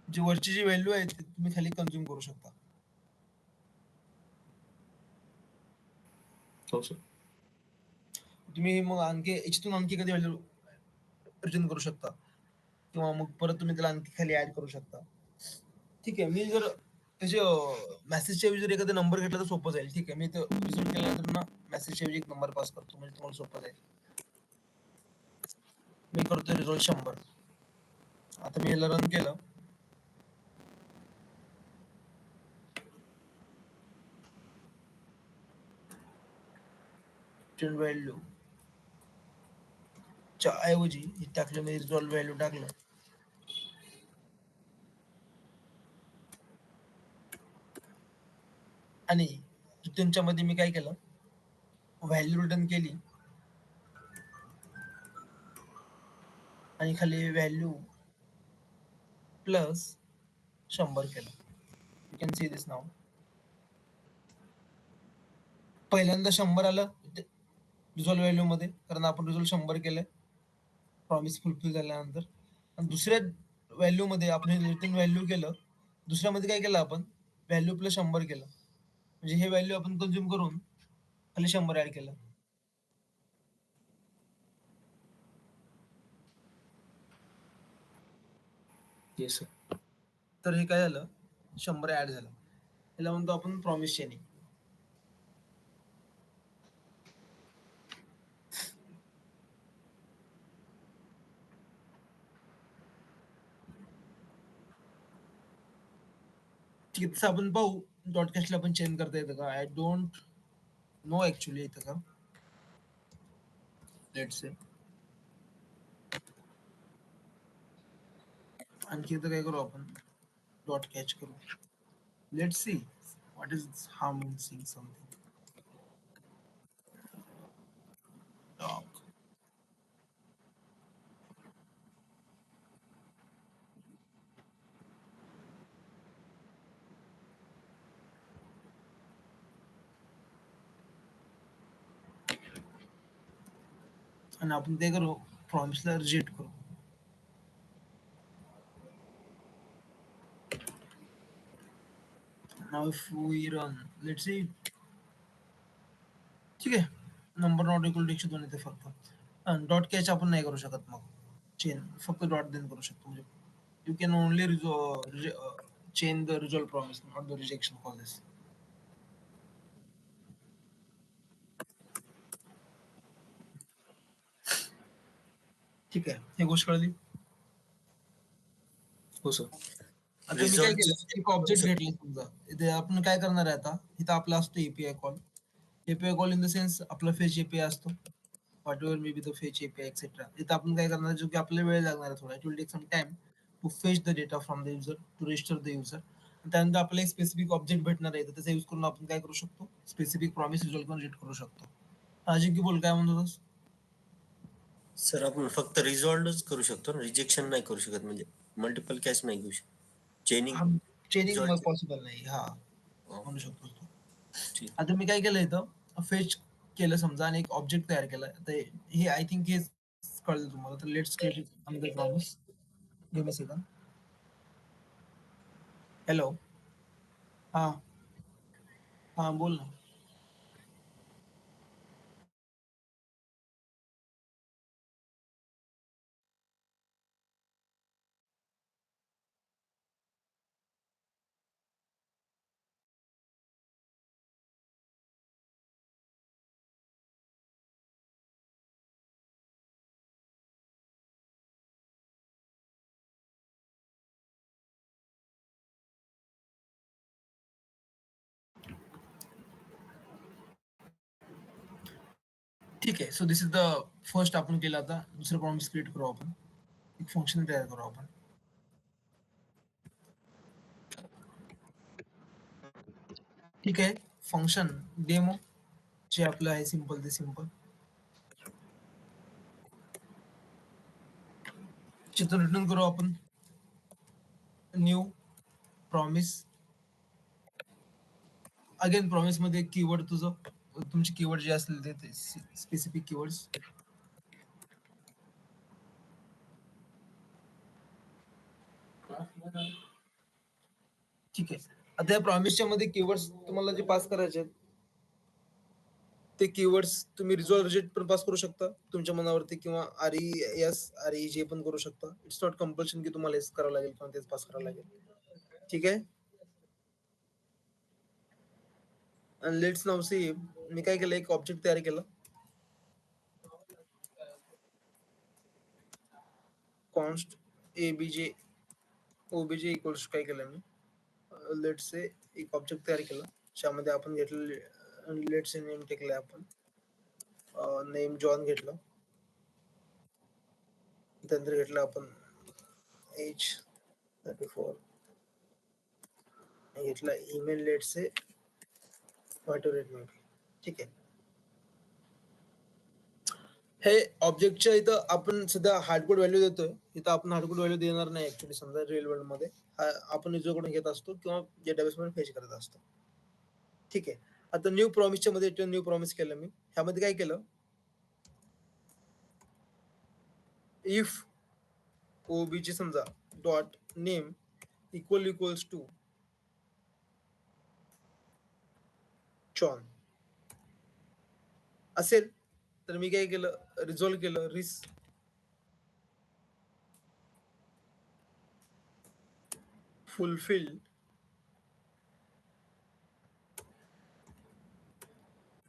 जी वरची जी व्हॅल्यू आहे ती तुम्ही खाली कन्झ्युम करू शकता. हो सर. तुम्ही मग आणखी याच्यातून आणखी कधी व्हॅल्यू रिटर्न करू शकता किंवा मग परत तुम्ही त्याला आणखी खाली ऍड करू शकता. ठीक आहे, मी जर त्याचे मेसेजच्या ऐवजी जर एखादा नंबर घेतला तर सोपं जाईल. ठीक आहे, मी रिझल्ट केल्यानंतर ना मेसेजच्या ऐवजी एक नंबर पास करतो म्हणजे तुम्हाला सोपं जाईल. मी करतोय रिझल्ट 100. आता मी याला रन केलं. रिटर्न व्हॅल्यू च्या ऐवजी हे टाकलं, मी रिझॉल्व व्हॅल्यू टाकलं. आणि रिटर्नच्या मध्ये मी काय केलं, व्हॅल्यू रिटर्न केली आणि खाली व्हॅल्यू प्लस 100 केलं. यू कॅन सी दिस नाव. पहिल्यांदा 100 आलं रिझॉल्व व्हॅल्यू मध्ये, कारण आपण रिझॉल्व 100 केलंय प्रॉमिस फुलफिल झाल्यानंतर. आणि दुसऱ्या व्हॅल्यू मध्ये आपण रिटर्न व्हॅल्यू केलं, दुसऱ्यामध्ये काय केलं आपण, व्हॅल्यू प्लस 100 केलं, म्हणजे हे व्हॅल्यू आपण कन्झ्युम करून खाली 100 ऍड केलं. Yes sir. तर हे काय झालं, 100 ऍड झालं. याला म्हणतो आपण प्रॉमिस चेनिंग. ठीक आहे, तसं आपण पाहू डॉट कॅशला पण चेंज करता येतं का. आय डोंट नो ऍक्च्युली येतं का. लेट्स से आणखी इथं काय करू आपण, डॉट कॅच करू. Let's see what is harm in seeing something. Dog आणि आपण ते करू, प्रॉमिसला रिजेक्ट करू. Now if we run, let's see. ठीक आहे, नंबर नॉट इक्वल टू 102 येते फक्त. डॉट कॅच आपण नाही करू शकत, मग चेन फक्त डॉट देन करू शकतो. म्हणजे you can only chain the resolve promise, not the rejection for this. ठीक आहे, ही गोष्ट कळली. हो सर. आता मी काय केलं, एक ऑब्जेक्ट घेतलं समजा, इथे आपण काय करणार आहे आता, इथं आपला असतो API call. API call in the sense आपला फेच एपीआय असतो, what ever may be the fetch API etcetera. इथं आपण काय करणार, जो की आपल्याला वेळ लागणार आहे थोडा, it will take some time to fetch the data from the user to register the user. त्यानंतर आपल्याला एक स्पेसिफिक ऑब्जेक्ट भेटणार आहे, तर त्याचा यूज करून आपण काय करू शकतो, स्पेसिफिक प्रॉमिस रिझॉल्व करून रीड करू शकतो. अजिंक्य बोल, काय म्हणतो? सर आपण फक्त रिझॉल्वच करू शकतो ना, रिजेक्शन नाही करू शकत, म्हणजे मल्टिपल कॅच नाही घेऊ शकत. चेनिंग चेनिंग पॉसिबल नाही. हा म्हणू शकतो तू. ठीक. आता मी काय केलं इथं फेच केलं समजा आणि एक ऑब्जेक्ट तयार केला. तर हे आय थिंक हे कळलं तुम्हाला. तर let's create another promise. Give me a second. Hello. हा हा बोल ना. ठीक आहे. So this is the first आपण केलं. आता दुसरं प्रॉमिस क्रिएट करू आपण. एक फंक्शन तयार करू आपण. ठीक आहे. फंक्शन डेमो जे आपलं आहे सिंपल ते सिंपल. चित्र रिटर्न करू आपण. New promise. अगेन प्रॉमिस मध्ये कीवर्ड तुमचे कीवर्ड जे असतील ते स्पेसिफिक कीवर्ड्स. ठीक आहे. आता या प्रॉमिसच्या मध्ये कीवर्ड्स तुम्हाला जे पास करायचे आहेत ते कीवर्ड्स तुम्ही रिझॉल्व रिजेक्ट पण पास करू शकता तुमच्या मनावरती, किंवा RES REG पण करू शकता. इट्स नॉट कंपल्शन की तुम्हाला हेच करावं लागेल किंवा तेच पास करावं लागेल. ठीक आहे. आणि लेट्स नाऊ सी मी काय केलं, एक ऑब्जेक्ट तयार केलं. कॉन्स्ट ABJ OBJ इक्वल्स काय केलं मी, लेट्स से एक ऑब्जेक्ट तयार केलं. ज्यामध्ये आपण घेतलं लेट्स से नेम टेकलंय आपण. नेम जॉन घेतलं. त्यानंतर घेतलं आपण एज 34. घेतला ईमेल लेट से ठीक आहे. हे ऑब्जेक्टच्या इथं आपण सध्या हार्डकोड व्हॅल्यू देतोय. इथं आपण हार्डकोड व्हॅल्यू देणार नाही ऍक्च्युली. समजा रिअल वर्ल्ड मध्ये आपण युजरकडून घेत असतो किंवा डेटाबेस मध्ये फेच करत असतो. ठीक आहे. आता न्यू प्रॉमिसच्या मध्ये न्यू प्रॉमिस केलं मी. ह्यामध्ये काय केलं, इफ OBJ समजा dot name equals to John असेल तर मी काय केलं, रिझॉल्व केलं रिस फुलफिल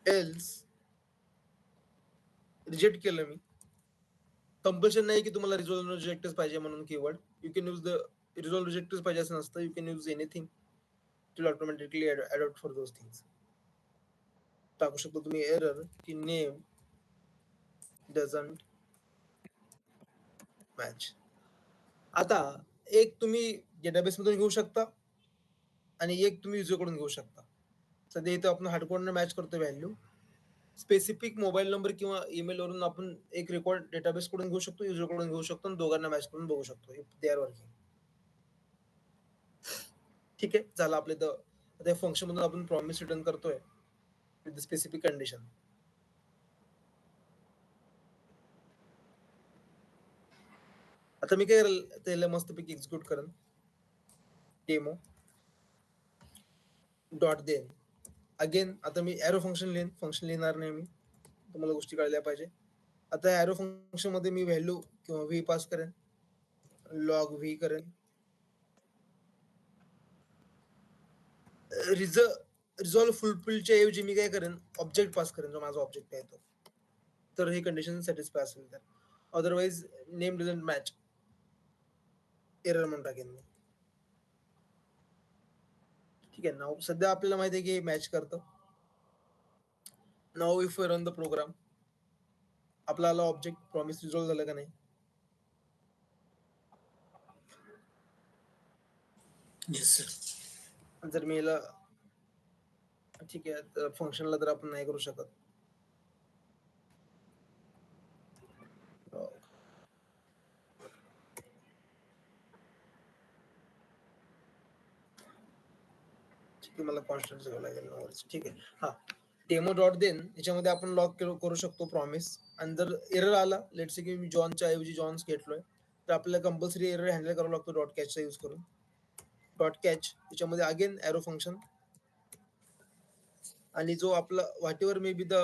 एल्स रिजेक्ट केलं मी. कंपल्शन नाही की तुम्हाला रिझॉल्व रिजेक्टच पाहिजे म्हणून keyword. You can use the resolve रिजेक्टच पाहिजे असं नसतं. You can use anything. It will automatically adopt for those things. टाकू शकतो तुम्ही एरर की नेम डझंट मॅच. आता एक तुम्ही डेटाबेस मधून घेऊ शकता आणि एक तुम्ही युजरकडून घेऊ शकता. सध्या इथं आपण हार्डकोडनं मॅच करतो व्हॅल्यू. स्पेसिफिक मोबाईल नंबर किंवा ईमेल वरून आपण एक रेकॉर्ड डेटाबेस कडून घेऊ शकतो, युजर कडून घेऊ शकतो आणि दोघांना मॅच करून बघू शकतो इफ दे आर वर्किंग. ठीक आहे. झालं आपलं इथं. आता या फंक्शन मधून आपण प्रॉमिस रिटर्न करतोय विथ स्पेसिफिक कंडिशन. आता मी काय त्याला मस्तपैकी एक्झिक्यूट करेन. Demo dot then again. आता मी एरो फंक्शन लिहिणार नाही मी. तुम्हाला गोष्टी कळल्या पाहिजे. आता एरो फंक्शन मध्ये मी व्हॅल्यू किंवा व्ही पास करेन, लॉग व्ही करेन. रिझॉल्व फुलफिलच्या ऐवजी मी काय करेन, ऑब्जेक्ट पास करेन जो माझा ऑब्जेक्ट आहे तो. तर ही कंडिशन सॅटिस्फाय असेल तर. Otherwise name doesn't match error म्हणून टाकेन मी. ठीक आहे. नाव सध्या आपल्याला माहिती आहे की मॅच करतं. Now if run the program, आपल्याला ऑब्जेक्ट प्रॉमिस रिझॉल्व झालं का नाही. Yes sir. जर मी याला ठीक आहे, तर फंक्शनला तर आपण नाही करू शकत. तुम्हाला कॉन्स्टंट घ्यावं लागेल नॉवल्स. ठीक आहे. हा डेमो डॉट देन याच्यामध्ये आपण लॉग करू शकतो प्रॉमिस. आणि जर एरर आला लेट्स से की मी जॉनच्या ऐवजी जॉन्स घेतलोय तर आपल्याला कंपल्सरी एरर हँडल करावा लागतो डॉट कॅचचा यूज करून. डॉट कॅच याच्यामध्ये अगेन एरो फंक्शन आणि जो आपला whatever may be the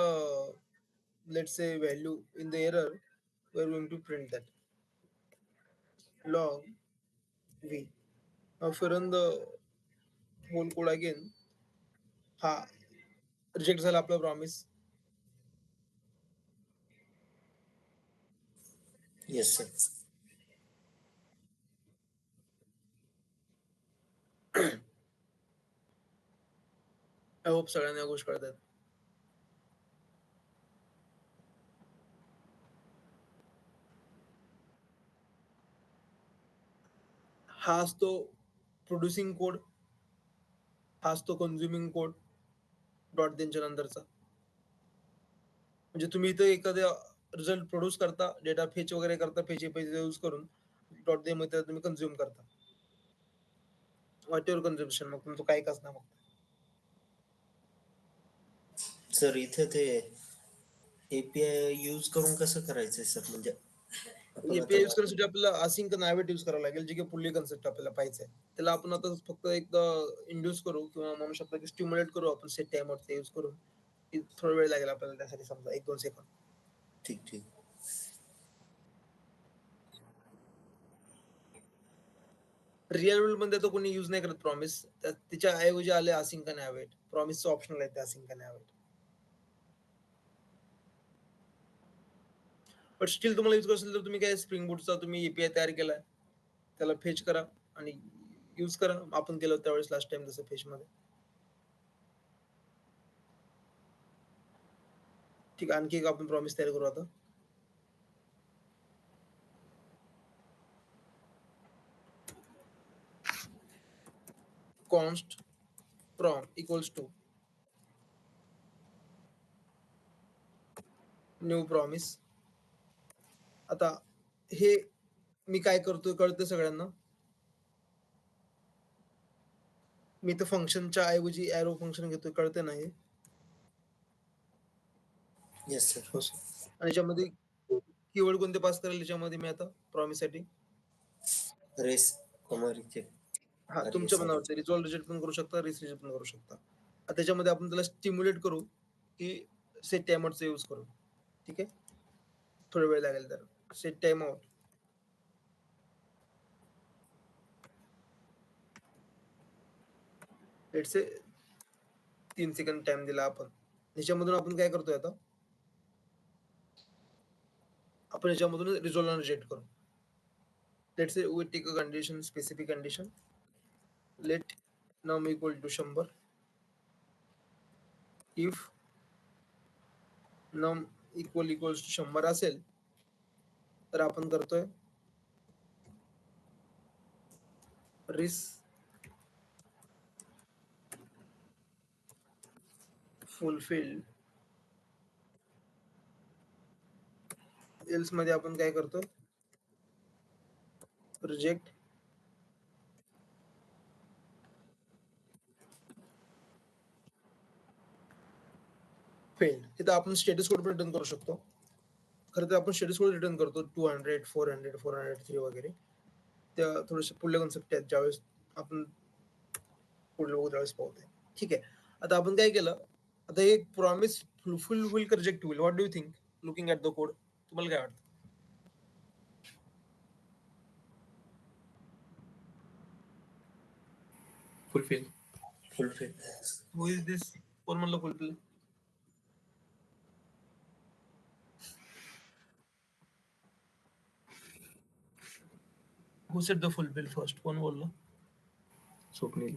let's say value in the error we are going to print that log v. Now if you run the whole code again, हा reject झाला आपला promise. Yes sir. I hope सगळ्यांना या गोष्टी कळतात. हा असतो producing code, हा असतो कन्झ्युमिंग कोड डॉट देनच्या नंतरचा. म्हणजे तुम्ही इथं एखाद्या रिझल्ट प्रोड्यूस करता, डेटा फेच वगैरे करता, फेच यूज करून डॉट दे मध्ये तुम्ही कन्झ्युम करता. व्हॉट एव्हर कन्झम्पशन मग तुमचं काय असणार मग. सर इथे ते एपीआय यूज करून कसं करायचंय सर? म्हणजे आपण एपीआय यूज आता करण्यासाठी आपल्याला असिंक नावेट यूज करावं लागेल, जे की पुढली कन्सेप्ट आपल्याला पाहिजे. त्याला आपण आता फक्त एकदा इंड्यूस करू किंवा म्हणू शकतो की स्टिम्युलेट करू आपण सेट टाइमरचा यूज करून. थोडा वेळ लागेल आपल्याला त्यासाठी, समजा 1-2 सेकंद. ठीक ठीक. रिअल वर्ल्ड मध्ये तो कोणी यूज नाही करत प्रॉमिस. त्याच्या ऐवजी आले असिंक आणि अवेट. प्रॉमिसचं ऑप्शनल आहे ते असिंक आणि अवेट. बट स्टील तुम्हाला यूज करायचं असेल तर तुम्ही काय स्प्रिंग बूटचा तुम्ही एपीआय तयार केलाय, त्याला फेच करा आणि यूज करा. आपण केलं त्यावेळेस लास्ट टाइम जसं फेच मध्ये. ठीक आहे. आणखी एक आपण प्रॉमिस तयार करू आता. const prom equals to new promise. आता हे मी काय करतोय कळतं सगळ्यांना. मी तर फंक्शनच्या ऐवजी एरो फंक्शन घेतोय, कळते ना हे. Yes sir. हो सर. आणि याच्यामध्ये कीवर्ड कोणते पास करेल याच्यामध्ये मी आता प्रॉमिस साठी. Res reject. हा तुमच्या मनावरती रिझॉल्व रिजेक्ट पण करू शकता, रिस रिजेक्ट पण करू शकता. आता त्याच्यामध्ये आपण त्याला स्टिम्युलेट करू की सेट टाइमरचा यूज करू. ठीक आहे. थोडा वेळ लागेल तर. Set time out. Let's say 3 सेकंद टाइम दिला आपण. याच्यामधून आपण काय करतोय आता, आपण याच्यामधून रिझॉल्व रिजेक्ट करू. Let's say we take a condition, specific condition. Let num equal to 100. If num equals to 100 असेल तर आपण करतोय रिस फुलफिल्ड. एल्स मध्ये आपण काय करतो, रिजेक्ट फेल्ड. इथं आपण स्टेटस कोड पण रिटर्न करू शकतो. खरं तर आपण स्टेटस कोड रिटर्न करतो 200, 400, 403 वगैरे. त्या थोडेसे पुढल्या कन्सेप्ट आहेत, ज्यावेळेस आपण पुढे बघू त्यावेळेस पाहतोय. ठीक आहे. आता आपण काय केलं, आता हे प्रॉमिस फुलफिल होईल का रिजेक्ट होईल, what do you think looking at the code? तुम्हाला काय वाटतं? फुलफिल. फुलफिल. हु इज दिस? कोण म्हणलं fulfil? Who sed the fulfil first? कोण बोललं? स्वप्नील.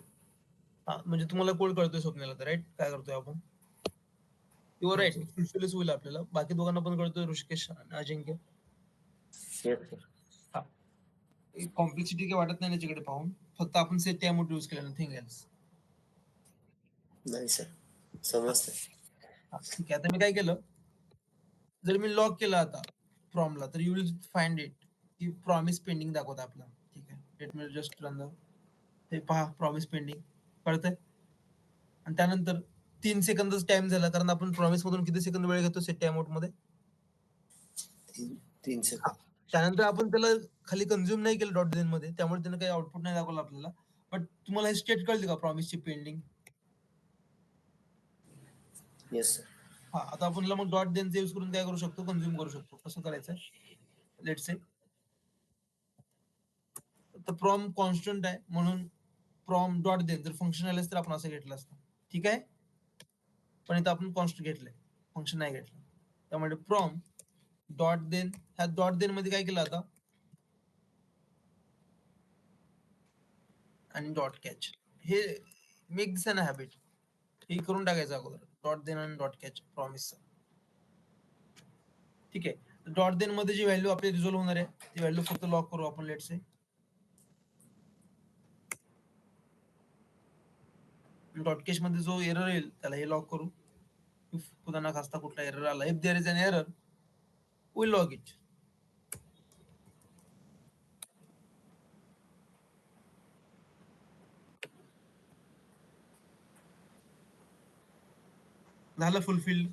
हा म्हणजे तुम्हाला कोड कळतोय स्वप्नाला तर, राईट? काय करतोय आपण? यू आर हो राईट. सर. फुलफिलच होईल आपल्याला. बाकी दोघांना पण कळतोय, ऋषिकेश आणि अजिंक्य. Yes sir. हा. कॉम्प्लेक्सिटी काय वाटत नाही त्याच्याकडे पाहून. फक्त आपण सेट टाइम आउट यूज केलं, नथिंग एल्स. नाही सर, समजतं. ठीक आहे. आता मी काय केलं, जर मी लॉग केलं आता फ्रॉमला, तर यू विल फाइंड इट की प्रॉमिस पेंडिंग दाखवत आपला. ठीक आहे. Late me just run the. हे पहा प्रॉमिस पेंडिंग कळतंय. आणि त्यानंतर 3 सेकंदच टाइम झाला, कारण आपण प्रॉमिस मधून किती सेकंद वेळ घेतो सेट टाइम आउट मध्ये. 3 सेकंद. त्यानंतर आपण त्याला खाली कन्झ्युम नाही केलं डॉट देन मध्ये, त्यामुळे त्यानं काही आउटपुट नाही दाखवलं आपल्याला. बट तुम्हाला हे स्टेट कळते का प्रॉमिसची पेंडिंग? Yes sir. हा, आता आपण मग डॉट देनचा यूज करून काय करू शकतो, कन्झ्युम करू शकतो. कसं करायचं, लेट्स से तर प्रॉम कॉन्स्टंट आहे म्हणून प्रॉम डॉट देन जर फंक्शन आलं तर आपण असं घेतलं असतं, ठीक आहे. पण इथं आपण कॉन्स्टंट घेतलंय, फंक्शन नाही घेतलं. त्यामुळे प्रॉम डॉट देन, ह्या डॉट देन मध्ये काय केलं आता, आणि डॉट कॅच. हे मेक दिस अन हॅबिट, हे करून टाकायचं अगोदर, डॉट देन आणि डॉट कॅच प्रॉमिसचं. ठीक आहे. डॉट देन मध्ये जी व्हॅल्यू आपली रिझॉल्व्ह होणार आहे ती व्हॅल्यू फक्त लॉक करू आपण. लेट्स से डॉट कॅच मध्ये जो एरर येईल त्याला हे लॉक करू. इफ खुदा ना खास्ता कुठला एरर आला, if there is an error we log it. झालं फुलफिल.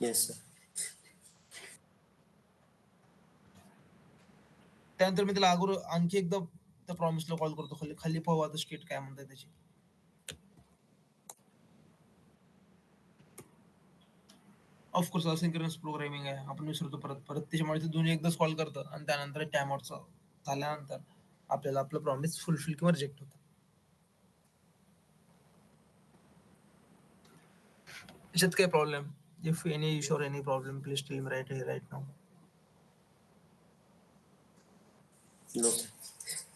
Yes sir. त्यानंतर मी त्याला अगोदर आणखी एकदा त्या प्रॉमिसला कॉल करतो, खाली खाली पाहू आता स्टेट काय म्हणताय त्याची. ऑफकोर्स असिंक्रोनस प्रोग्रामिंग आहे, आपण विसरतो परत परत, त्याच्यामुळे ते दोन्ही एकदाच कॉल करतं आणि त्यानंतर टाइम आउटचा झाल्यानंतर आपल्याला आपलं प्रॉमिस फुलफिल किंवा रिजेक्ट होतं. याच्यात काय problem? If any issue or any problem please tell me right now. No.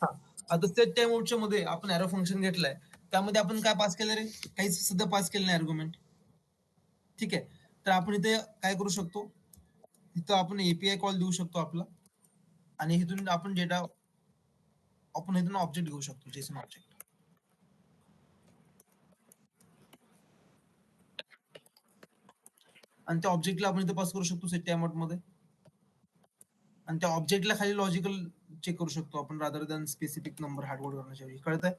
हा, आता सेट टाइम आउटच्या मध्ये आपण एरो फंक्शन घेतलंय, त्यामध्ये आपण काय पास केलं रे, काहीच सुद्धा पास केलं नाही आर्ग्युमेंट. ठीक आहे. तर आपण इथे काय करू शकतो, इथं आपण एपीआय कॉल देऊ शकतो आपला, आणि इथून आपण डेटा, आपण इथून ऑब्जेक्ट घेऊ शकतो, जेसन ऑब्जेक्ट. आणि त्या ऑब्जेक्टला आपण इथे पास करू शकतो सेट टाइम आउट मध्ये, आणि त्या ऑब्जेक्टला खाली लॉजिकल चेक करू शकतो आपण, rather than specific number hardcode करण्याच्या वेळी. कळतंय?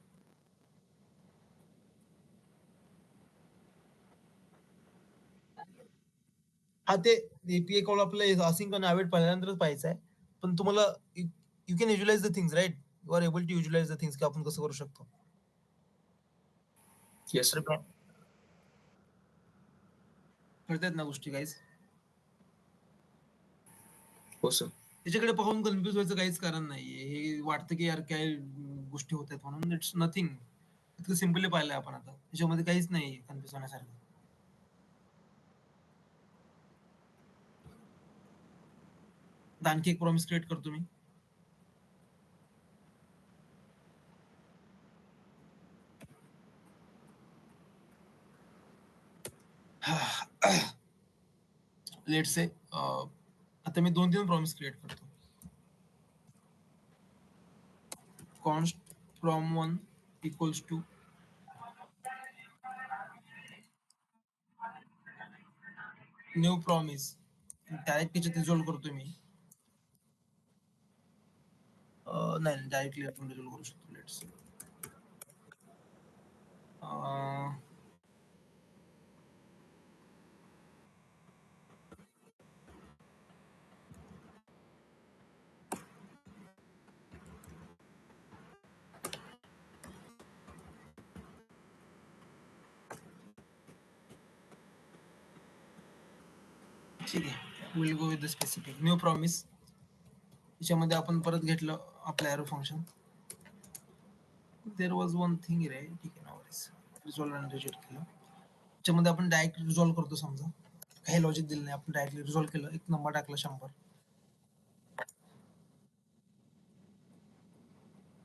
हा, ते एपीआय कॉल आपल्याला असिंक आणि अवेट पहिल्यानंतरच पाहायचं आहे. पण तुम्हाला you can utilise the things, right? You are able to utilise the things की आपण कसं करू शकतो. येस. कळतायत ना गोष्टी काहीच? हो सर. त्याच्याकडे पाहून कन्फ्युज व्हायचं काहीच कारण नाहीये. हे वाटतं की यार काय गोष्टी होत आहेत म्हणून, इट्स नथिंग. इतकं सिम्पली पाहिलंय आपण आता, त्याच्यामध्ये काहीच नाही कन्फ्युज होण्यासारखं. आता आणखी एक प्रॉमिस क्रिएट करतो मी. लेट्स से आता मी 2-3 प्रॉमिस क्रिएट करतो. Const from 1 equals to new promise, direct त्याच्यात रिझॉल्व करतो मी. नाही, डायरेक्टली आपण रिझॉल्व करू शकतो. लेट्स से ठीक आहे, will go with the specific new promise. त्याच्यामध्ये आपण परत घेतलं आपलं arrow function. There was one thing रे, ठीक आहे ना, रिझॉल्व आणि रिजेक्ट केलं. त्याच्यामध्ये आपण डायरेक्ट रिझॉल्व करतो. समजा काही लॉजिक दिलं नाही, आपण डायरेक्टली रिझॉल्व केलं, एक नंबर टाकला 100.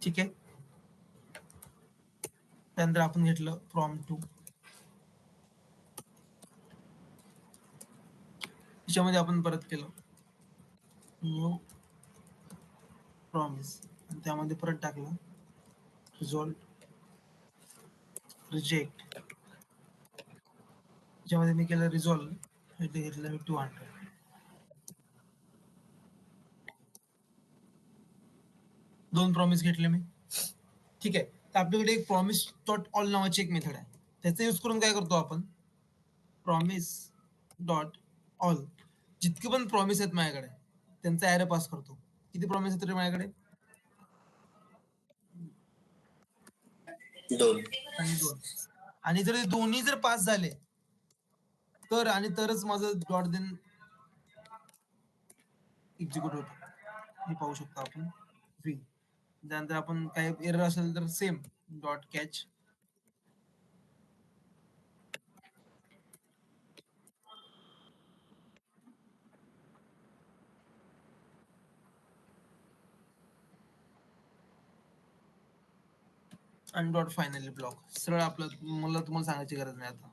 ठीक आहे. त्यानंतर आपण घेतलं फ्रॉम टू, त्याच्यामध्ये आपण परत केलं न्यू प्रॉमिस, आणि त्यामध्ये परत टाकलं रिझॉल्व रिजेक्ट. त्याच्यामध्ये मी केलं रिझॉल्व, इथे घेतलं मी 200. दोन प्रॉमिस घेतले मी. ठीक आहे. तर आपल्याकडे एक प्रॉमिस डॉट ऑल नावाची एक मेथड आहे. त्याचा यूज करून काय करतो आपण, प्रॉमिस डॉट ऑल जितके पण प्रॉमिस आहेत माझ्याकडे त्यांचा ऍरे पास करतो. किती प्रॉमिस आहेत रे माझ्याकडे? 2. आणि 2. आणि जर हे दोन्ही जर पास झाले तर आणि तरच माझं डॉट देन एक्झिक्यूट होतं. हे पाहू शकतो आपण. व्ही त्यानंतर आपण काही एरर असेल तर सेम डॉट कॅच आणि डॉट फायनली ब्लॉक. सरळ आपलं मला तुम्हाला सांगायची गरज नाही आता.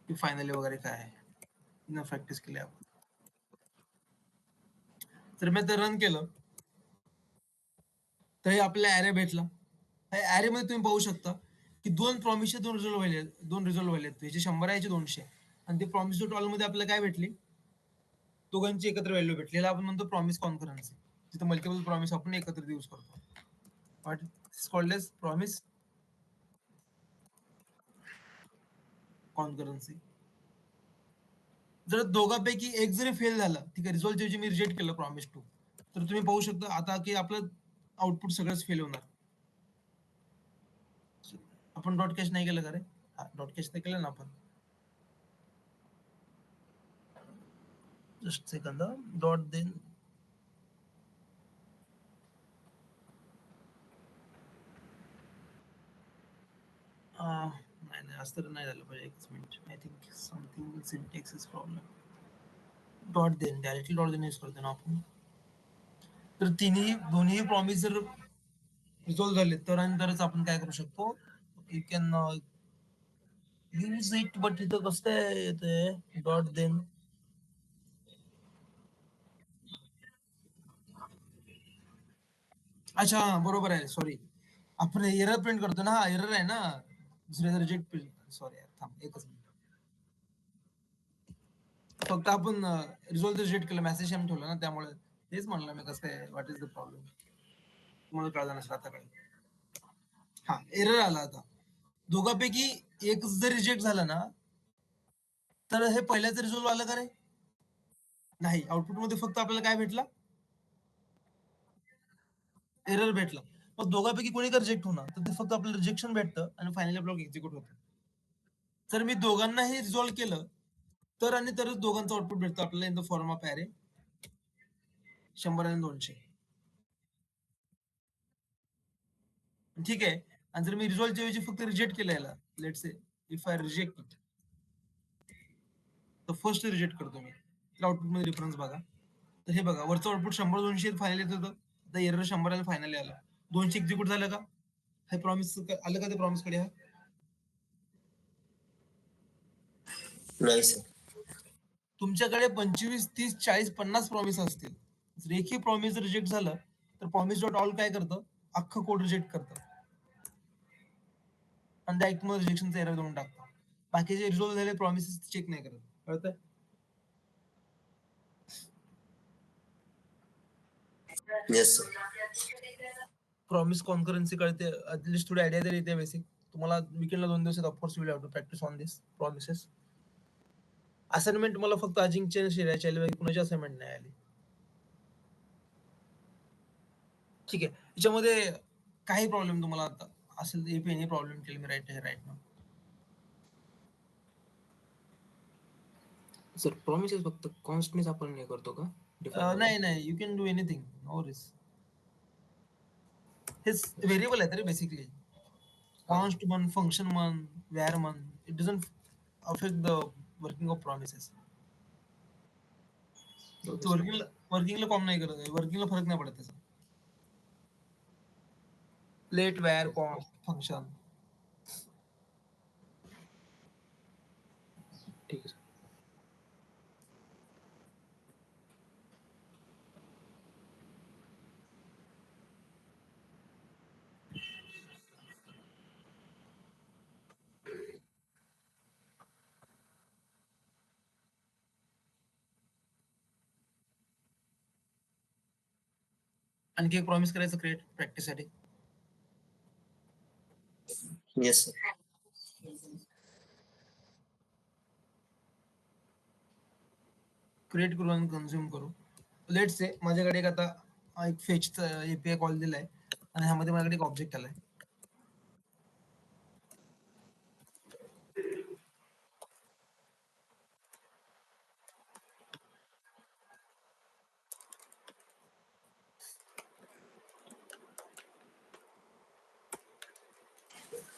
की फायनली वगैरे काय आहे न प्रॅक्टिस केली आपण. तर मी ते रन केलं तर हे आपल्याला ऍरे भेटला. ऍरे मध्ये तुम्ही पाहू शकता की 2 प्रॉमिसचे 2 रिझल्ट व्हायले, 2 रिझल्ट व्हायले. याचे 100 आहे, याचे 200. आणि ते प्रॉमिस डॉट ऑल मध्ये आपल्याला काय भेटली, दोघांची एकत्र व्हॅल्यू भेटली. याला आपण म्हणतो प्रॉमिस कॉन्करन्सी. जिथे मल्टिपल प्रॉमिस आपण एकत्र यूज करतो. What is called as promise concurrency. जर दोघांपैकी एक जरी फेल झाला, ठीक आहे, रिझॉल्ट ऐवजी मी रिजेक्ट केलं प्रॉमिस टू, तर तुम्ही पाहू शकता आता की आपलं आउटपुट सगळंच फेल होणार. आपण डॉट कॅच नाही केलं का रे? डॉट कॅच नाही केलं ना आपण. जस्ट सेकंद, डॉट देन नाही नाही असं तर नाही झालं पाहिजे. एकच minute. I think something syntax is problem. Dot then directly dot then use करतो ना आपण. तर दोन्ही प्रॉमिस जर रिझॉल्व झाले तर आणि तरच आपण काय करू शकतो, you can use it. But इथं कसं काय येतंय डॉट देन. अच्छा बरोबर आहे, सॉरी. आपण एरर प्रिंट करतो ना, हा एरर आहे ना, दुसऱ्याचा रिजेक्ट प्रिंट. सॉरी थांब एकच मिनिट. फक्त आपण रिझॉल्व रिजेक्ट केलं, मेसेज एम ठेवलं ना, त्यामुळे तेच म्हणलं मी कसं काय, व्हॉट इज द प्रॉब्लेम. तुम्हाला कळलं नसेल आता. काय हा एरर आला आता. दोघांपैकी एक जर रिजेक्ट झालं ना तर हे पहिल्याचं रिझॉल्व आलं का रे? नाही. आउटपुट मध्ये फक्त आपल्याला काय भेटला, एरर भेटला. मग दोघांपैकी कोणी का रिजेक्ट होणार, तर ते फक्त आपल्याला रिजेक्शन भेटतं आणि फायनली ब्लॉक एक्झिक्यूट होतं. जर मी दोघांनाही रिझॉल्व केलं तर आणि तरच दोघांचं आउटपुट भेटतं आपल्याला in the form of array 100 आणि 200. ठीक आहे. आणि जर मी रिझॉल्वच्या ऐवजी फक्त रिजेक्ट केलं याला, let's say if I reject it, तर फर्स्ट रिजेक्ट करतो मी. आउटपुट मध्ये डिफरन्स बघा. तर हे बघा, वरचं आउटपुट 100 200 फायनल येत होतं, आता एरर 100 आणि फायनली आला. 200 एक्झिक्यूट झालं का, हे प्रॉमिस आलं का, ते प्रॉमिस कडे हा. नाही सर. तुमच्याकडे 25 30 40 50 प्रॉमिस असतील, जर एकही प्रॉमिस रिजेक्ट झालं तर प्रॉमिस डॉट ऑल काय करतं, अख्खं कोड रिजेक्ट करतं आणि डायरेक्ट मग रिजेक्शनचा एरर देऊन टाकतं. बाकीचे रिझॉल्व झालेले प्रॉमिसेस चेक नाही करत. कळतंय? Yes sir. प्रॉमिस कॉन्करन्सी कळते, ऍटलीस्ट थोडी आयडिया तरी येते बेसिक. तुम्हाला विकेंडला 2 दिवसात of course will have to practice on this promises. Assignment मला फक्त अजिंक्य शिरायच्या कुणाची असाइनमेंट नाही आली. ठीक आहे. याच्यामध्ये काही प्रॉब्लेम तुम्हाला आता असेल, if any problem tell me right now. Sir promises फक्त कॉन्स्टनेच आपण हे करतो का डिफाइन? नाही नाही, you can do anything, no risk. हेच व्हेरिएबल आहे तरी बेसिकली. कॉन्स्ट म्हण, फंक्शन म्हण, व्हॅर म्हण, it doesn't affect the working of promises. वर्किंगला कॉम नाही करत, वर्किंगला फरक नाही पडत त्याचा. लेट व्हॅर कॉम फंक्शन. ठीक आहे सर. आणखी एक प्रॉमिस करायचं क्रिएट प्रॅक्टिससाठी. Yes sir. क्रिएट करू आणि कन्झ्युम करू. लेट्स से माझ्याकडे एक आता एक फेचचा एपीआय कॉल दिलाय आणि ह्यामध्ये माझ्याकडे एक ऑब्जेक्ट आलाय.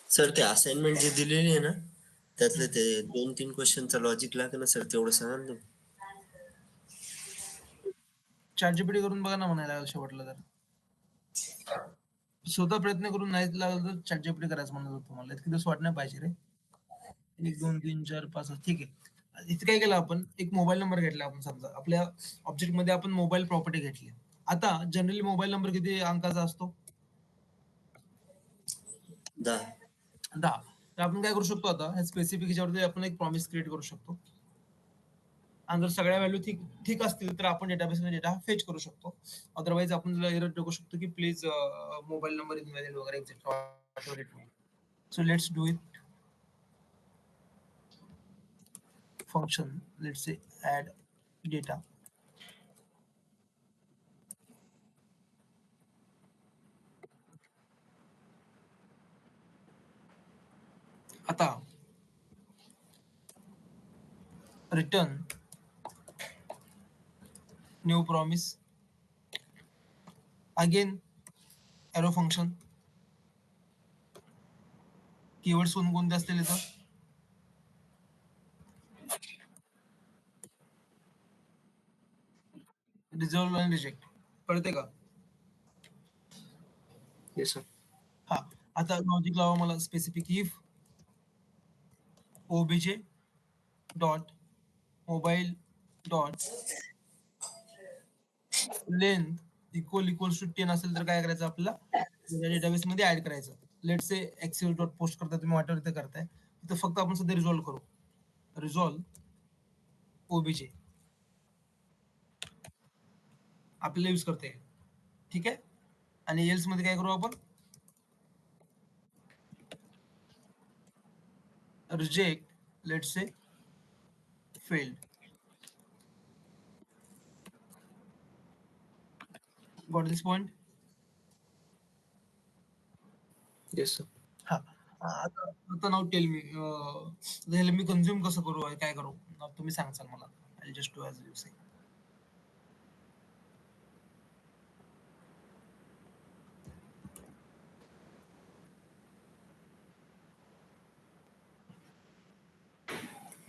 सर ते असाइनमेंट जे दिलेली आहे ना त्यातले ते 2-3 क्वेश्चनचा लॉजिक लागेल ना सर, तेवढं सांगा ना तुम्ही. ChatGPT करून बघा ना म्हणायला शेवटला तर. स्वतः प्रयत्न करून नाही लागलं तर ChatGPT करायचं म्हणत होतो मला. इतके दिवस वाटणार पाहिजे रे. 1, 2, 3, 4, 5, 6 ठीक आहे. इथे काय केलं आपण, एक मोबाईल नंबर घेतला आपण समजा. आपल्या ऑब्जेक्ट मध्ये आपण मोबाईल प्रॉपर्टी घेतली. आता जनरली मोबाईल नंबर किती अंकाचा असतो? 10. 10. तर आपण काय करू शकतो आता, ह्या स्पेसिफिक ह्याच्यावरती आपण एक प्रॉमिस क्रिएट करू शकतो. आणि जर सगळ्या व्हॅल्यू ठीक ठीक असतील तर आपण डेटाबेसमध्ये डेटा फेच करू शकतो. अदरवाईज आपण त्याला एरर टाकू शकतो की प्लीज मोबाईल नंबर इनव्हॅलिड वगैरे etcetera. So let's do it. Function, let's say add data. आता return new promise, again arrow function. Keywords कोणते असतील इथं? रिझॉल्व आणि रिजेक्ट. कळते का? Yes sir. हा. आता लॉजिक लावा मला specific if obj dot mobile dot length equals to 10 असेल तर काय करायचं आपल्याला डेटाबेस मध्ये ऍड करायचं. लेट से एक्सेल डॉट पोस्ट करताय तुम्ही वाटेवर इथे करताय, तिथं फक्त आपण सध्या रिझॉल्व करू. रिझॉल्व ओबीजे आपल्याला यूज करता येईल. ठीक आहे. आणि एल्स मध्ये काय करू आपण, reject let's say failed. Got this point? Yes sir. हा. आता नाव टेल मी, ह्याला मी कन्झ्युम कसं करू, काय करू? Now तुम्ही सांगसाल मला. I just do as you say.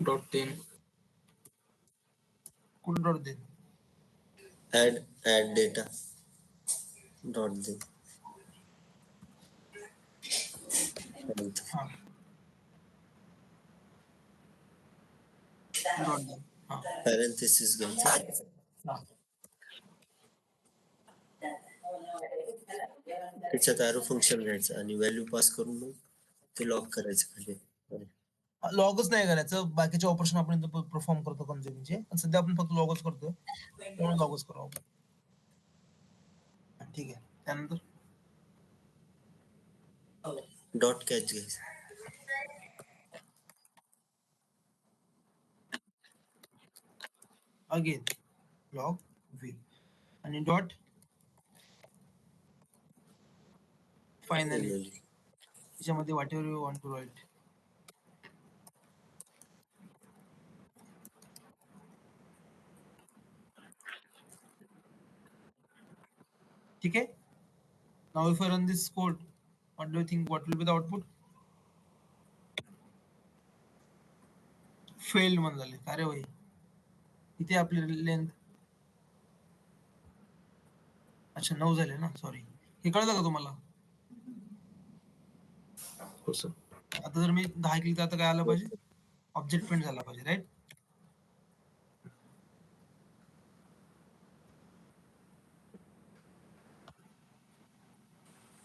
.10. कुठं डॉट दे? add data dot the हा. डॉट दे. हा. parenthesis घ्यायचं. हा. त्याच्यात arrow फंक्शन घ्यायचं आणि व्हॅल्यू पास करून मग ते लॉक करायचं खाली. लॉगच नाही करायचं, बाकीचे ऑपरेशन आपण परफॉर्म करतो कन्झ्युमिंगचे. पण सध्या आपण फक्त लॉगच करतोय, म्हणून लॉगच करू आपण. ठीक आहे. त्यानंतर डॉट कॅच घ्यायचं. अगेन लॉग व्ही आणि डॉट फायनली त्याच्यामध्ये whatever you want to write. ठीक आहे. Now if I run this code, what do you think what will be the output? Failed म्हणाले. अरे भाई इथे आपली लेंथ, अच्छा 9 झाले ना, सॉरी. हे कळलं का तुम्हाला? हो सर. आता जर मी 10 केली तर आता काय आलं पाहिजे, ऑब्जेक्ट प्रिंट झाला पाहिजे, राईट?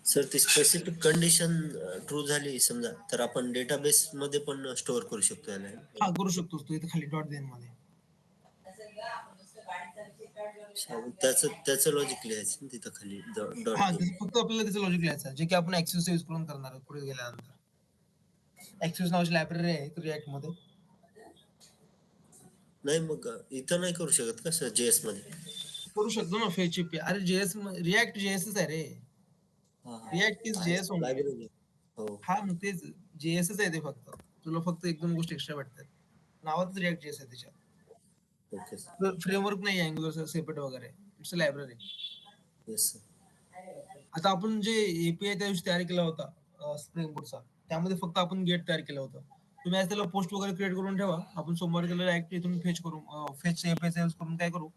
सर ती स्पेसिफिक कंडिशन ट्रू झाली समजा तर आपण डेटाबेस मध्ये पण स्टोअर करू शकतो याला. हा करू शकतोस तू, इथे खाली डॉट देन मध्ये. त्याचं लॉजिक लिहायचं ना तिथं खाली डॉट हा फक्त आपल्याला त्याचं लॉजिक लिहायचं आहे, जे की आपण ऍक्सेस यूज करून करणार आहोत पुढे गेल्यानंतर. ऍक्सेस नावाची लायब्ररी आहे रिॲक्ट मध्ये. नाही मग इथं नाही करू शकत का सर JS मध्ये? करू शकतो ना फेच एपीआय. अरे जेएस रिॲक्ट जेएसच आहे रे. React is JS only. Library हो हा मग तेच जेएसच आहे ते फक्त. तुला फक्त एक दोन गोष्टी एक्स्ट्रा भेटतात. नावातच रिॲक्ट जेएस आहे त्याच्यात. ओके फ्रेमवर्क नाही अँग्युलर सेपरेट वगैरे. It's a library. Yes sir. आता आपण जे एपीआय त्या दिवशी तयार केला होता स्प्रिंग बोटचा, त्यामध्ये फक्त आपण गेट तयार केलं होतं. तुम्ही आज त्याला पोस्ट वगैरे क्रिएट करून ठेवा. आपण सोमवारी त्याला डायरेक्ट इथून फेच करू. फेच एपीआय यूज करून काय करू,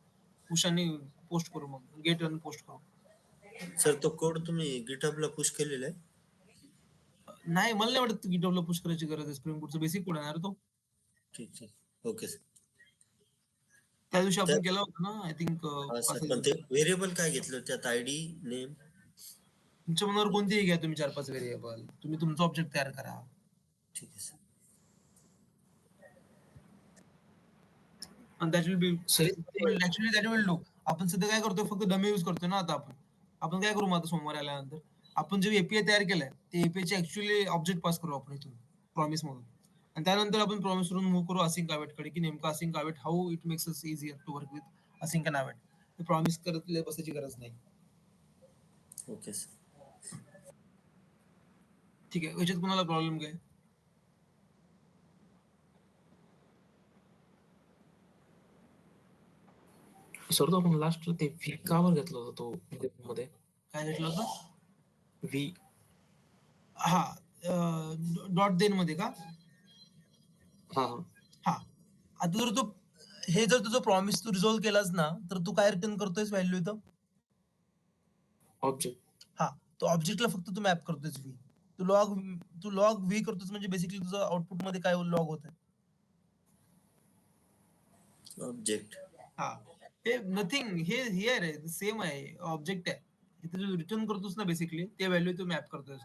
पुशाने पोस्ट करू, मग गेट आणि पोस्ट करू. सर तो कोड तुम्ही गिटहबला पुश केलेला आहे? नाही, मला नाही वाटत गिटहबला पुश करायची गरज आहे. स्प्रिंग बोटचा बेसिक कोड आहे ना रे तो. ठीक ओके सर. त्या दिवशी आपण त्यात केला होता ना, आय थिंक हा 5 सर पण ते व्हेरिएबल काय घेतलं त्यात आयडी नेम? तुमच्या मनावर कोणतीही घ्या तुम्ही 4-5 व्हेरिएबल. तुम्ही तुमचा ऑब्जेक्ट तयार करा. ठीक आहे सर. आणि that will be sir actually that will do. आपण सध्या काय करतोय, फक्त डमी यूज करतोय ना आता आपण. आपण काय करू मग आता सोमवारी आल्यानंतर, आपण जे एपीआय तयार केलंय ते एपीआय ऍक्च्युअली ऑब्जेक्ट पास करू आपण इथून प्रॉमिस मधून. आणि त्यानंतर आपण प्रॉमिस वरून मूव्ह करू असिंक अवेट कडे, की नेमकं async await how it makes us easier to work with async and await. Promise करत बसायची गरज नाही. Okay sir. ठीक आहे, याच्यात कुणाला प्रॉब्लेम काय? सर तो आपण लास्टला ते व्ही कावर घेतला होता तो मध्ये काय घेतलं होतं? व्ही? हा डॉट देन मध्ये का? हा हा. हा, आता जर तू हे जर तुझं प्रॉमिस तू रिझॉल्व्ह केलास ना, तर तू काय रिटर्न करतोयस व्हॅल्यू इथं? ऑब्जेक्ट. हा, तो ऑब्जेक्टला फक्त तू मॅप करतोयस व्ही. तू लॉग व्ही करतोस म्हणजे बेसिकली तुझं आउटपुट मध्ये काय लॉग होत आहे? ऑब्जेक्ट. हा, हे नथिंग, हे आहे रे, सेम आहे, ऑब्जेक्ट आहे. इथे जो रिटर्न करतोस ना बेसिकली ते व्हॅल्यू तू मॅप करतोयस.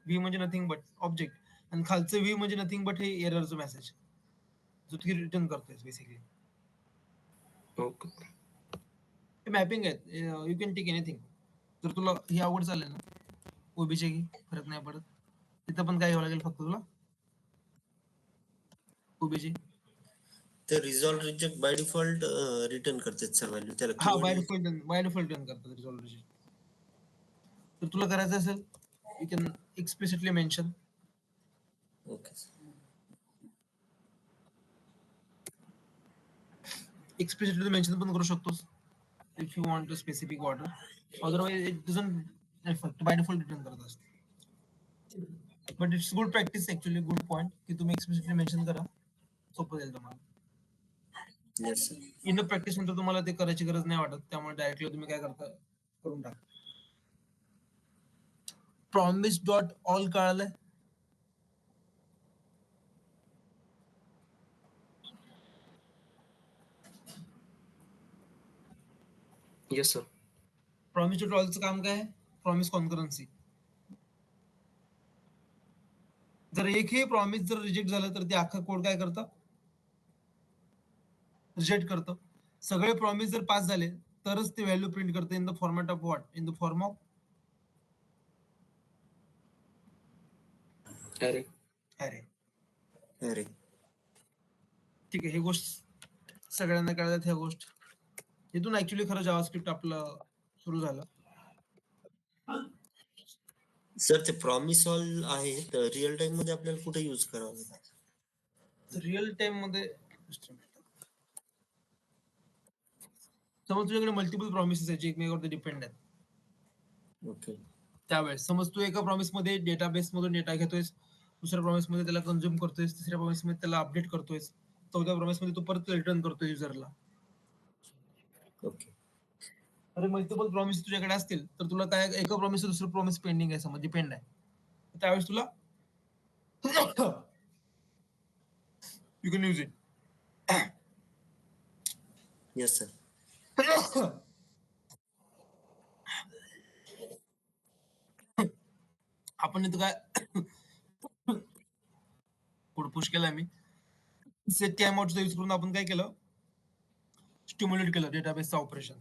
व्ही म्हणजे नथिंग बट ऑब्जेक्ट, आणि खालचं व्ही म्हणजे नथिंग बट हे एररचं मेसेज जो तू रिटर्न करतोयस बेसिकली. ओके. हे मॅपिंग आहेत. You can take anything. जर तुला ही आवड चालेल ना, ओबीचे घे, फरक नाही पडत. तिथं पण काय घ्यावं लागेल फक्त तुला ओबीचे. ते resolve reject by default return करतात सर व्हॅल्यू त्याला हा, कीवर्ड बाय डिफॉल्ट रन करतात रिझॉल्व्ह. तर तुला करायचं असेल, you can explicitly mention. Okay sir. Explicitly mention पण करू शकतोस if you want a specific order. Otherwise it doesn't effect, by default return करत असते. But it's good practice actually, good point की तुम्ही एक्सप्लिसिटली मेन्शन करा, सोपं जाईल तुम्हाला. Yes sir. इन प्रॅक्टिस नंतर तुम्हाला ते करायची गरज नाही वाटत, त्यामुळे डायरेक्टली तुम्ही काय करता, करून टाका. प्रॉमिस डॉट ऑल कळालंय? Yes sir. प्रॉमिस डॉट ऑलचं काम काय आहे? Promise concurrency. जर एकही प्रॉमिस जर रिजेक्ट झालं तर ते अख्खा कोड काय करतं, रिजेक्ट करतं. सगळे प्रॉमिस जर पास झाले तरच ते व्हॅल्यू प्रिंट करते in the format of what, in the form of अरे अरे. अरे ठीक आहे, ही गोष्ट सगळ्यांना कळतात. ह्या गोष्ट इथून ऍक्च्युली खरं जावास्क्रिप्ट आपलं सुरू झालं. सर ते प्रॉमिस ऑल आहे तर रिअल टाइम मध्ये आपल्याला कुठे यूज करावं लागेल? रिअल टाइम मध्ये समज तुझ्याकडे मल्टिपल प्रॉमिसेस आहेत जे एकमेकांवरती डिपेंड आहेत. ओके. त्यावेळेस समज तू एका प्रॉमिस मध्ये डेटाबेस मधून डेटा घेतोयस, दुसऱ्या प्रॉमिस मध्ये त्याला कन्झ्युम करतोयस, तिसऱ्या प्रॉमिस मध्ये त्याला अपडेट करतोयस, चौथ्या प्रॉमिस मध्ये तू परत रिटर्न करतोय युजरला. ओके. अरे मल्टिपल प्रॉमिस तुझ्याकडे असतील तर तुला काय, एका प्रॉमिस दुसरं प्रॉमिस पेंडिंग आहे समज, डिपेंड आहे, त्यावेळेस तुला you can use it. Yes sir. आपण इथं काय पुढे पुश केलाय मी, सेट टाइम आउटचा यूज करून आपण काय केलं, स्टिम्युलेट केलं डेटाबेसचं ऑपरेशन,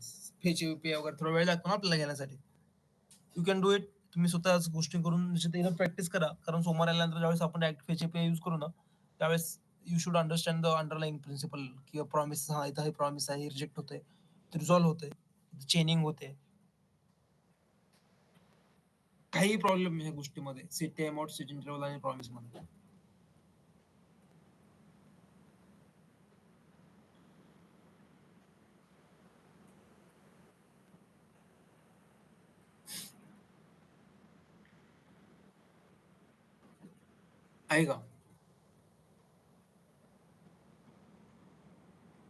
फेच एपीआय वगैरे थोडा वेळ लागतो ना आपल्याला घेण्यासाठी. You can do it. तुम्ही स्वतःच गोष्टी करून प्रॅक्टिस करा. कारण सोमवार आल्यानंतर ज्यावेळेस आपण फेच एपीआय यूज करू ना, त्यावेळेस you should understand the underlying principle किंवा प्रॉमिस, हा इथं हे प्रॉमिस आहे, रिजेक्ट होतंय, ते रिझॉल्व्ह होतंय, चेनिंग होते. काही प्रॉब्लेम नाही ह्या गोष्टीमध्ये, set time out, set interval आणि प्रॉमिस मध्ये. आहे का?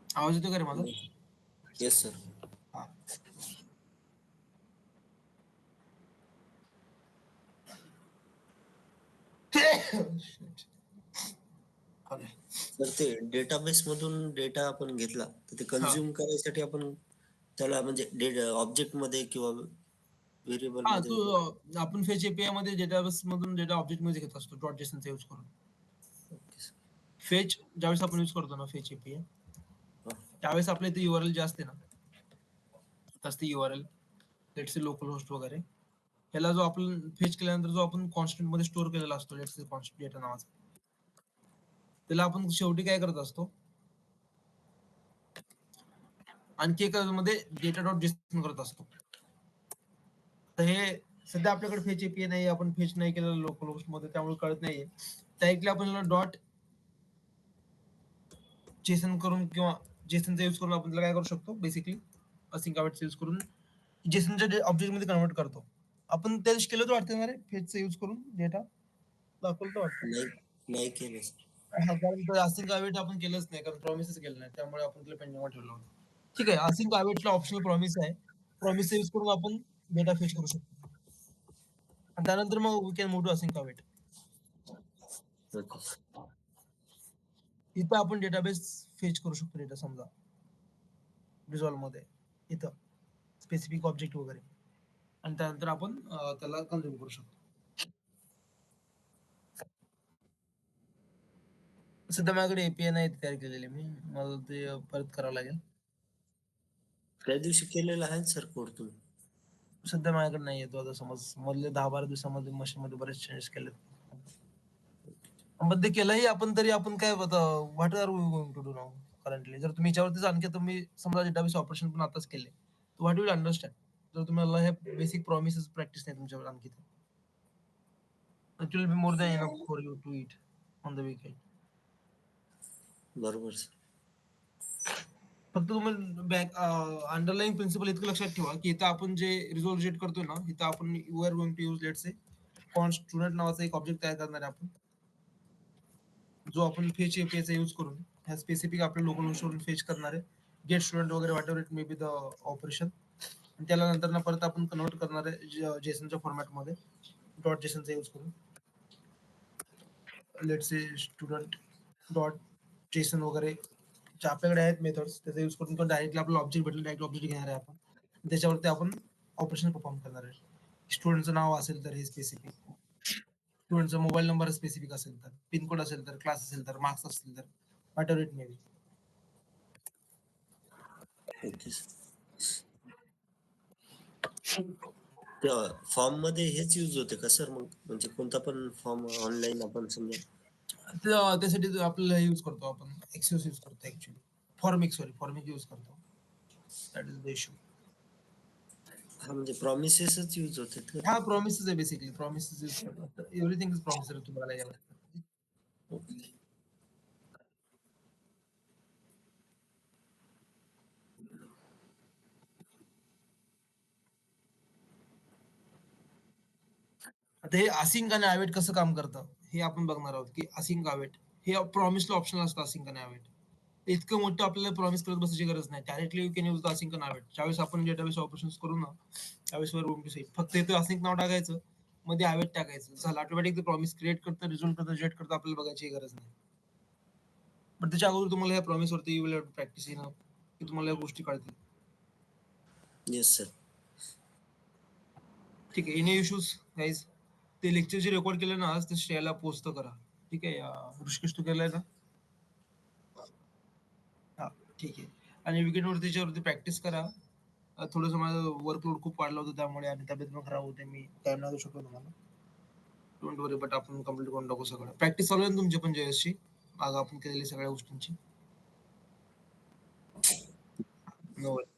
आवाज येतो का रे माझा? Yes sir. हा. Okay. तर ते डेटाबेस मधून डेटा आपण घेतला तर ते कन्झ्युम करायसाठी आपण त्याला म्हणजे ऑब्जेक्ट मध्ये किंवा व्हेरिएबल हा, मध्ये तू वगैरे. आपण फेच एपीआय मध्ये डेटाबेस मधून डेटा ऑब्जेक्ट मध्ये घेत असतो डॉट जेसनचा यूज करून. Okay sir. फेच ज्यावेळेस आपण यूज करतो ना फेच एपीआय, हा. त्यावेळेस आपल्या इथे युआरएल जे असते ना, असते URL, let's say local host वगैरे, ह्याला जो आपण फेच केल्यानंतर जो आपण कॉन्स्टंट मध्ये स्टोअर केलेला असतो, लेट्स से कॉन्स्टंट डेटा नावाचा, त्याला आपण शेवटी काय करत असतो, आणखी एका मध्ये डेटा डॉट जेसन करत असतो. तर हे सध्या आपल्याकडे फेच एपीआय नाही, आपण फेच नाही केलेलं लोकल होस्ट मध्ये, त्यामुळे कळत नाहीये. डायरेक्टली आपण डॉट जेसन करून किंवा जेसनचा यूज करून आपण त्याला काय करू शकतो, बेसिकली असिंक अवेट्स यूज करून जेसनच्या ऑब्जेक्ट मध्ये कन्वर्ट करतो. आपण त्या दिवशी केलं तर वाटतं ना रे, फेचचा यूज करून डेटा दाखवलं तर वाटतं. नाही नाही केलं सर. हा, कारण असिंक अवेट आपण केलंच नाही, कारण प्रॉमिसच केलं नाही, त्यामुळे आपण त्याला पेंडिंगवर ठेवलं होतं. ठीक आहे, असिंक अवेटला ऑप्शनल प्रॉमिस आहे. प्रॉमिसचा यूज करून आपण डेटा फेच करू शकतो, आणि त्यानंतर मग we can move to async await. Okay. इथं आपण डेटाबेस फेच करू शकतो, डेटा समजा रिझॉल्व मध्ये, इथं स्पेसिफिक ऑब्जेक्ट वगैरे, आणि त्यानंतर आपण त्याला कन्झ्युम करू शकतो. सध्या माझ्याकडे एपीआय नाही तयार केलेली मी, मला ते परत करावं लागेल. त्या दिवशी केलेलं आहे सर कोड तुम्ही. सध्या माझ्याकडे नाही येतो, आता समज मधले 10-12 दिवसामध्ये मशीन मध्ये बरेच चेंजेस केले, पण ते केलंही आपण तरी आपण काय what are we going to do now currently. जर तुम्ही याच्यावरतीच आणखी तुम्ही समजा डेटाबेस ऑपरेशन पण आताच केले, तर व्हॉट विल अंडरस्टँड, जर तुम्हाला हे बेसिक प्रॉमिसेस प्रॅक्टिस नाही तुमच्यावर आणखी, it will be more than enough for you to it on the weekend. बरोबर सर. फक्त तुम्ही बॅक अंडरलाईन प्रिन्सिपल इतकं लक्षात ठेवा की इथं आपण जे रिझोल्व जेट करतोय ना, इथं आपण you are going to use let's say student नावाचा एक ऑब्जेक्ट तयार करणार आहे आपण, जो आपण फेच एपीआयचा यूज करून ह्या स्पेसिफिक आपल्या लोकल होस्टवरून फेच करणार आहे, गेट स्टुडंट वगैरे what ever it may be the operation, आणि त्याला नंतर ना परत आपण कन्वर्ट करणार आहे जेसनच्या फॉर्मॅटमध्ये डॉट जेसनचा यूज करून. Let's say student dot JSON वगैरे जे आपल्याकडे आहेत मेथड्स, त्याचा यूज करून किंवा डायरेक्टली आपल्याला ऑब्जेक्ट भेटेल, डायरेक्ट ऑब्जेक्ट घेणार आहे आपण, त्याच्यावरती आपण ऑपरेशन परफॉर्म करणार आहे. स्टुडंटचं नाव असेल तर हे स्पेसिफिक, स्टुडंटचा मोबाईल नंबर स्पेसिफिक असेल तर, पिनकोड असेल तर, क्लास असेल तर, मार्क्स असतील तर, what ever it may be. Okay sir. त्या फॉर्म मध्ये हेच यूज होते का सर मग, म्हणजे कोणता पण फॉर्म ऑनलाईन आपण समजा. त्यासाठी आपल्याला यूज करतो आपण एक्सेस यूज करतो ऍक्च्युली, फॉर्मिक यूज करतो, दॅट इज द इश्यू. हा म्हणजे प्रॉमिसेसच यूज होते का? हा, प्रॉमिसेस आहे बेसिकली, प्रॉमिसेस यूज करतो, एव्हरीथिंग इज प्रॉमिस तुम्हाला यावर. ओके. आता हे असिंक आणि अवेट कसं काम करतं हे आपण बघणार आहोत, की असिंक अवेट हे प्रॉमिसला ऑप्शनल असतं. असिंक आणि अवेट इतकं मोठं आपल्याला प्रॉमिस करत बसायची गरज नाही, directly you can use the async आणि अवेट. ज्यावेळेस आपण डेटाबेस ऑपरेशन करू ना, त्यावेळेस वर गोइंग टू से फक्त इथं असिंक नाव टाकायचं, मध्ये अवेट टाकायचं, झालं, ऑटोमॅटिक प्रॉमिस क्रिएट करतं, रिझल्ट करतं, जेट करतं, आपल्याला बघायची गरज नाही. पण त्याच्या अगोदर तुम्हाला ह्या प्रॉमिस वरती यू विल प्रॅक्टिस येणं, की तुम्हाला या गोष्टी कळतील. Yes sir. ठीक आहे, एनी इश्यूज गाईज? ते लेक्चर जे रेकॉर्ड केलं ना आज, ते श्रेयाला पोस्ट करा. ठीक आहे, ऋषिकेश तू केलंय ना? हा, ठीक आहे. आणि विकेंडवर त्याच्यावरती प्रॅक्टिस करा. थोडंसं माझं वर्कलोड खूप वाढलं होतं त्यामुळे आणि तब्येत पण खराब होते. मी टाइम नाही देऊ शकलो तुम्हाला. डोंट वरी बट आपण कंप्लीट करून टाकू सगळं. प्रॅक्टिस चालू आहे ना तुमची पण जयसची? मागं आपण केलेली सगळ्या गोष्टींची? नो वरी.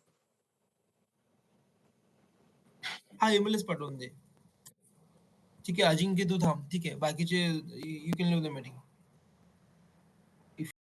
हां, ईमेलच पाठवून दे. ठीक आहे, अजिंक्य तू थांब. ठीक आहे. बाकीचे you can leave the meeting.